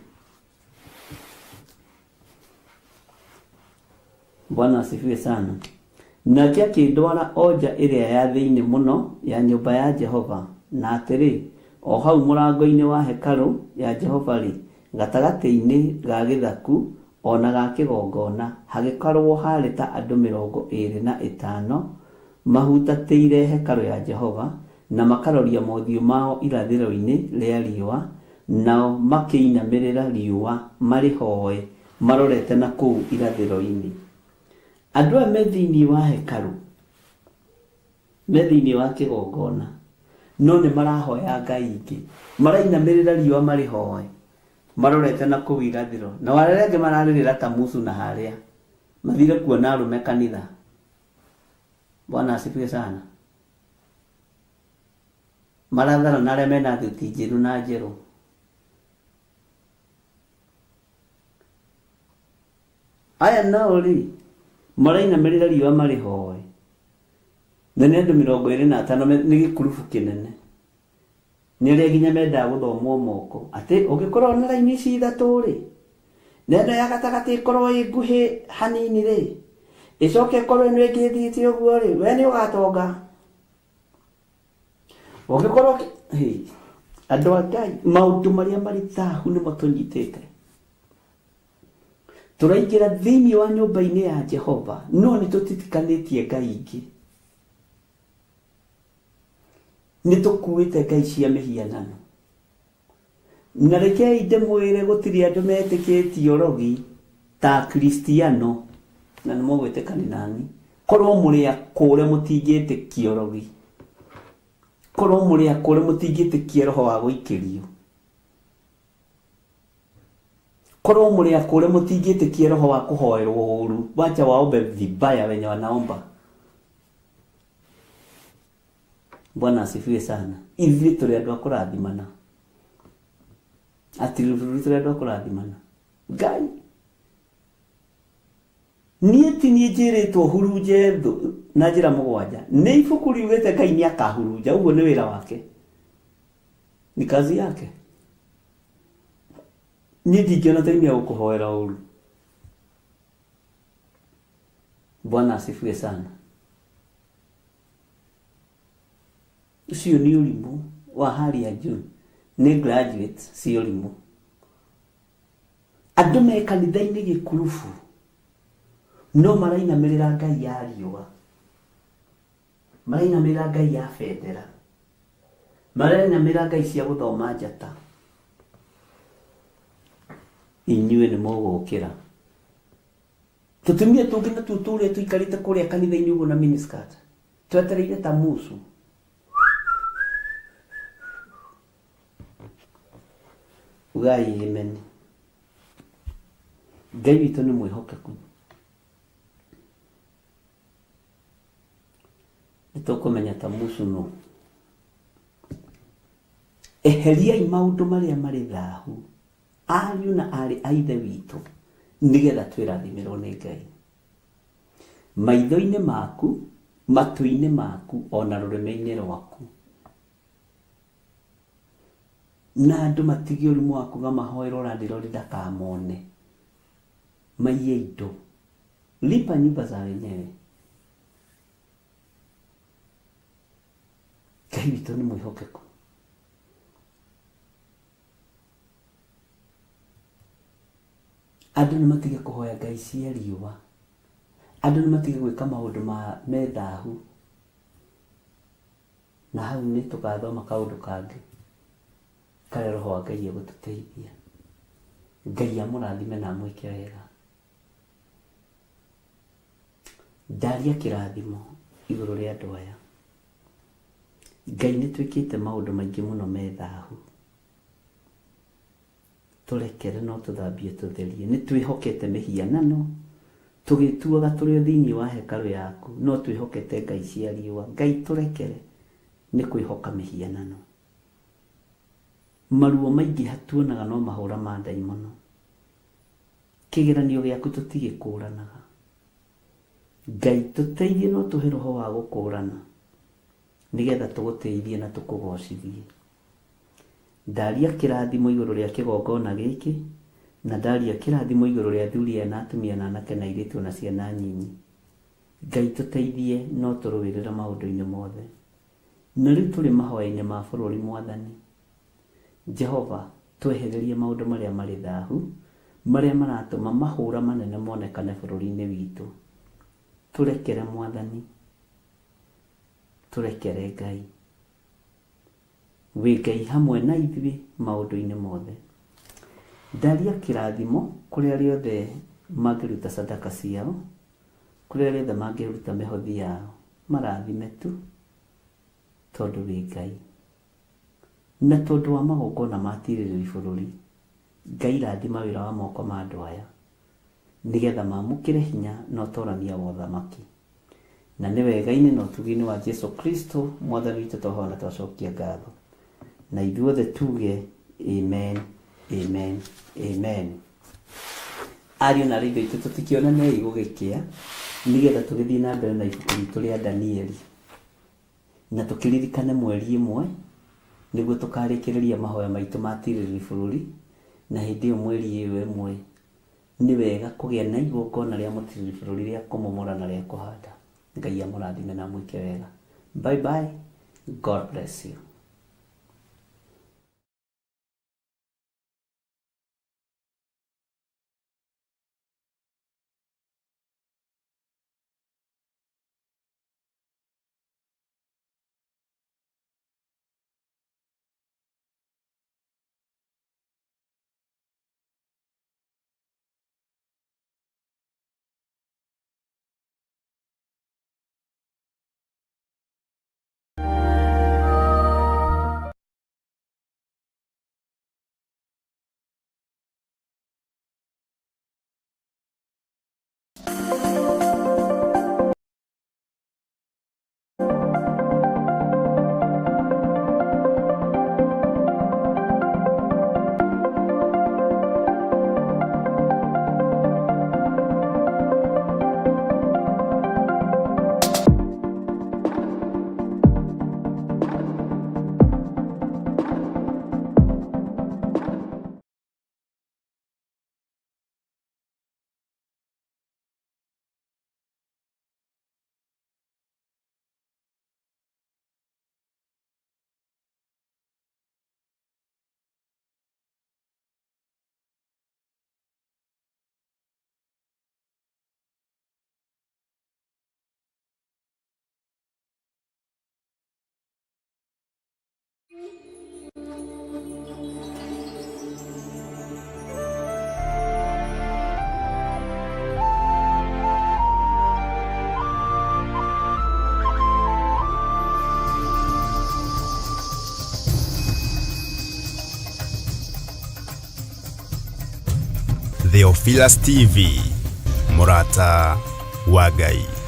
Bwana asifiwe sana. Nake akĩndwara o nja ĩrĩa ya thĩinĩ mũno ya nyũmba ya Jehova, na atĩrĩ, o hau mũrango-inĩ wa hekarũ ya Jehova rĩ, gatagatĩ-inĩ ga gĩthaku ona ga kĩgongona hagĩkorwo harĩ ta andũ 25 mahutatĩire hekarũ ya Jehova, na makaroria mothiũ mao irathĩro-inĩ rĩa riũa, nao makĩinamĩrĩra riũa marĩhoe marorete na kũu irathĩro-inĩ. Andũ aya me thĩinĩ wa hekarũ me thĩinĩ wa kĩgongona no nĩ marahoya ngai ingĩ, marainamĩrĩra riũa marĩhoe marorete na kũu irathĩro, na arĩa angĩ mararĩrĩra Tamuzu na harĩa mathire kuona arũme kanitha. Bwana asifiwe sana. Marathara na arĩa mena thuti njĩru na njerũ. Aya nao rĩ marainamĩrĩra riũa marĩhoe, na nĩ andũ 25 nĩ gĩkurubu kĩnene, nĩ arĩa nginya mendaga gũthomwo moko atĩ ũngĩkorwo na raini ici ithatũ rĩ, na ĩno ya gatagatĩ ĩkorwo ĩ nguhĩ hanini rĩ, ĩcoke ĩkorwo ĩno ĩngĩ ĩthiĩte ũguo rĩ, we nĩ ũgatonga. Ũngĩkorwo andũ a Ngai maũndũ marĩa marĩ thaahu nĩmo tũnyitĩte. Tũraingĩra thĩinĩ wa nyũmba-inĩ ya Jehova no nĩ tũtitikanĩtie ngai ingĩ, nĩ tũkuĩte ngai cia mĩhianano. Na rekei ndĩmwĩre gũtirĩ andũ metĩkĩtie ũrogi ta Kristiano, na nĩ mũgwĩtĩkani nani, korwo mũrĩ akũũre mũtingĩtĩkia ũrogi, korwo mũrĩ akũũre mũtingĩtĩkia roho wa gũikĩrio, korwo mũrĩ akũũre mũtingĩtĩkia roho wa kũhoerwo ũũru. Wacha waombe vibaya wenye wanaomba. Bwana asifiwe sana. Ithuĩ tũrĩ andũ a kũrathimana, tũrĩ andũ a kũrathimana. Ngai niĩ ti niĩ njĩrĩtwo hurunje thũ na njĩra mũgwanja, nĩ ibuku riugĩte Ngai nĩ akahurunja, ũguo nĩ wĩra wake, ni kazi yake. Niĩ ndingĩona time ya gũkũhoera ũũru. Bwana asifiwe sana. Ucio nĩ ũrimũ wa hali ya juu, nĩ graduate si ũrimũ. Andũ me kanitha-inĩ gĩkurubu no marainamĩrĩra ngai ya riũa, marainamĩrĩra ngai ya bendera, marainamĩrĩra ngai cia gũthoma njata. Inyuĩ nĩ mũgũkĩra. Tũtumia tũngĩ natuo tũrĩa tũikarĩte kũrĩa kanitha-inĩ ũguo na miniskirt twetereire Tamuzu. Ugai amen. Ngai witũ nĩ mwĩhokeku. Nĩ tũkũmenya Tamuzu no. Eheriai maũndũ marĩa marĩ thaahu, ariũ na arĩ a ithe witũ, nĩgetha twĩrathimirwo nĩ Ngai. Maitho-inĩ maku, matũ-inĩ maku, ona rũrĩmĩ-inĩ rwaku. Na andũ matigie ũrimũ wa kuga mahoerwo randĩro ndakamone. Maiye indo. Lipa nyumba za wenyewe. Ngai witũ nĩ mwĩhokeku. Andũ nĩ matige kũhoya ngai cia riũa. Andũ nĩ matige gwĩka maũndũ me thaahu. Na hau nĩ tũgathoma kaũndũ kangĩ karĩa roho wa Ngai egũtũteithia. Ngai amũrathime na amwĩke wega. Ndaria kĩrathimo igũrũ rĩa andũ aya. Ngai nĩ twĩkĩte maũndũ maingĩ mũno me thaahu. Tũrekere no tũthambie tũtherie. Nĩ twĩhokete mĩhianano, tũgĩtuaga tũrĩ thĩinĩ wa hekarũ yaku, no twĩhokete ngai cia riũa. Ngai tũrekere nĩ kwĩhoka mĩhianano. Maruo maingĩ hatuonaga no mahũra ma ndaimono. Kĩgeranio gĩaku tũtigĩkũranaga. Ngai tũteithie no tũhe roho wa gũkũrana, nĩgetha tũgũteithie na tũkũgocithie. Ndaria kĩrathimo igũrũ rĩa kĩgongona gĩkĩ, na ndaria kĩrathimo igũrũ rĩa athuri na atumia na anake na airĩtu na ciana nyinyi. Ngai tũteithie no tũrũĩrĩra maũndũ-inĩ mothe. Na rĩu tũrĩ mahoya-inĩ ma bũrũri Mwathani. Jehova, twehererie maũndũ marĩa marĩ thaahu, marĩa maratũma mahũra manene monekane bũrũri-inĩ witũ. Tũrekere Mwathani, tũrekere Ngai. Wĩ Ngai hamwe na ithuĩ maũndũ-inĩ mothe. Ndaria kĩrathimo kũrĩ arĩa othe mangĩruta sadaka ciao, kũrĩ arĩa othe mangĩruta mĩhothi yao. Marathime tu tondũ wĩ Ngai. Na tondũ wa magongona matirĩrĩri bũrũri, Ngai rathima wĩra wa moko ma andũ aya nĩgetha mamũkĩre hinya na ũtonania wa ũthamaki. Na nĩ wega-inĩ na ũtugi-inĩ wa Jesu Kristo Mwathani witũ twahoya na twacokia ngatho. Na ithuothe tuge amen, amen, amen. Ariũ na aarĩ aitũ, tũtikĩonanei gũgĩkĩa nĩgetha tũgĩthiĩ na mbere na ibuku ritũ rĩa Danieli, na tũkĩririkane mweri ĩmwe nĩguo tũkarĩkĩrĩria mahoya maitũ matirĩrĩri bũrũri. Na hĩndĩ ĩyo mweri ĩyo ĩmwe nĩ wega kũgĩa na igongona rĩa mũtirĩrĩ bũrũri rĩa kũmomora na rĩa kũhanda. Ngai amũrathime na mwĩke wega. Bye bye. God bless you. Theophilus TV, mũrata wa Ngai.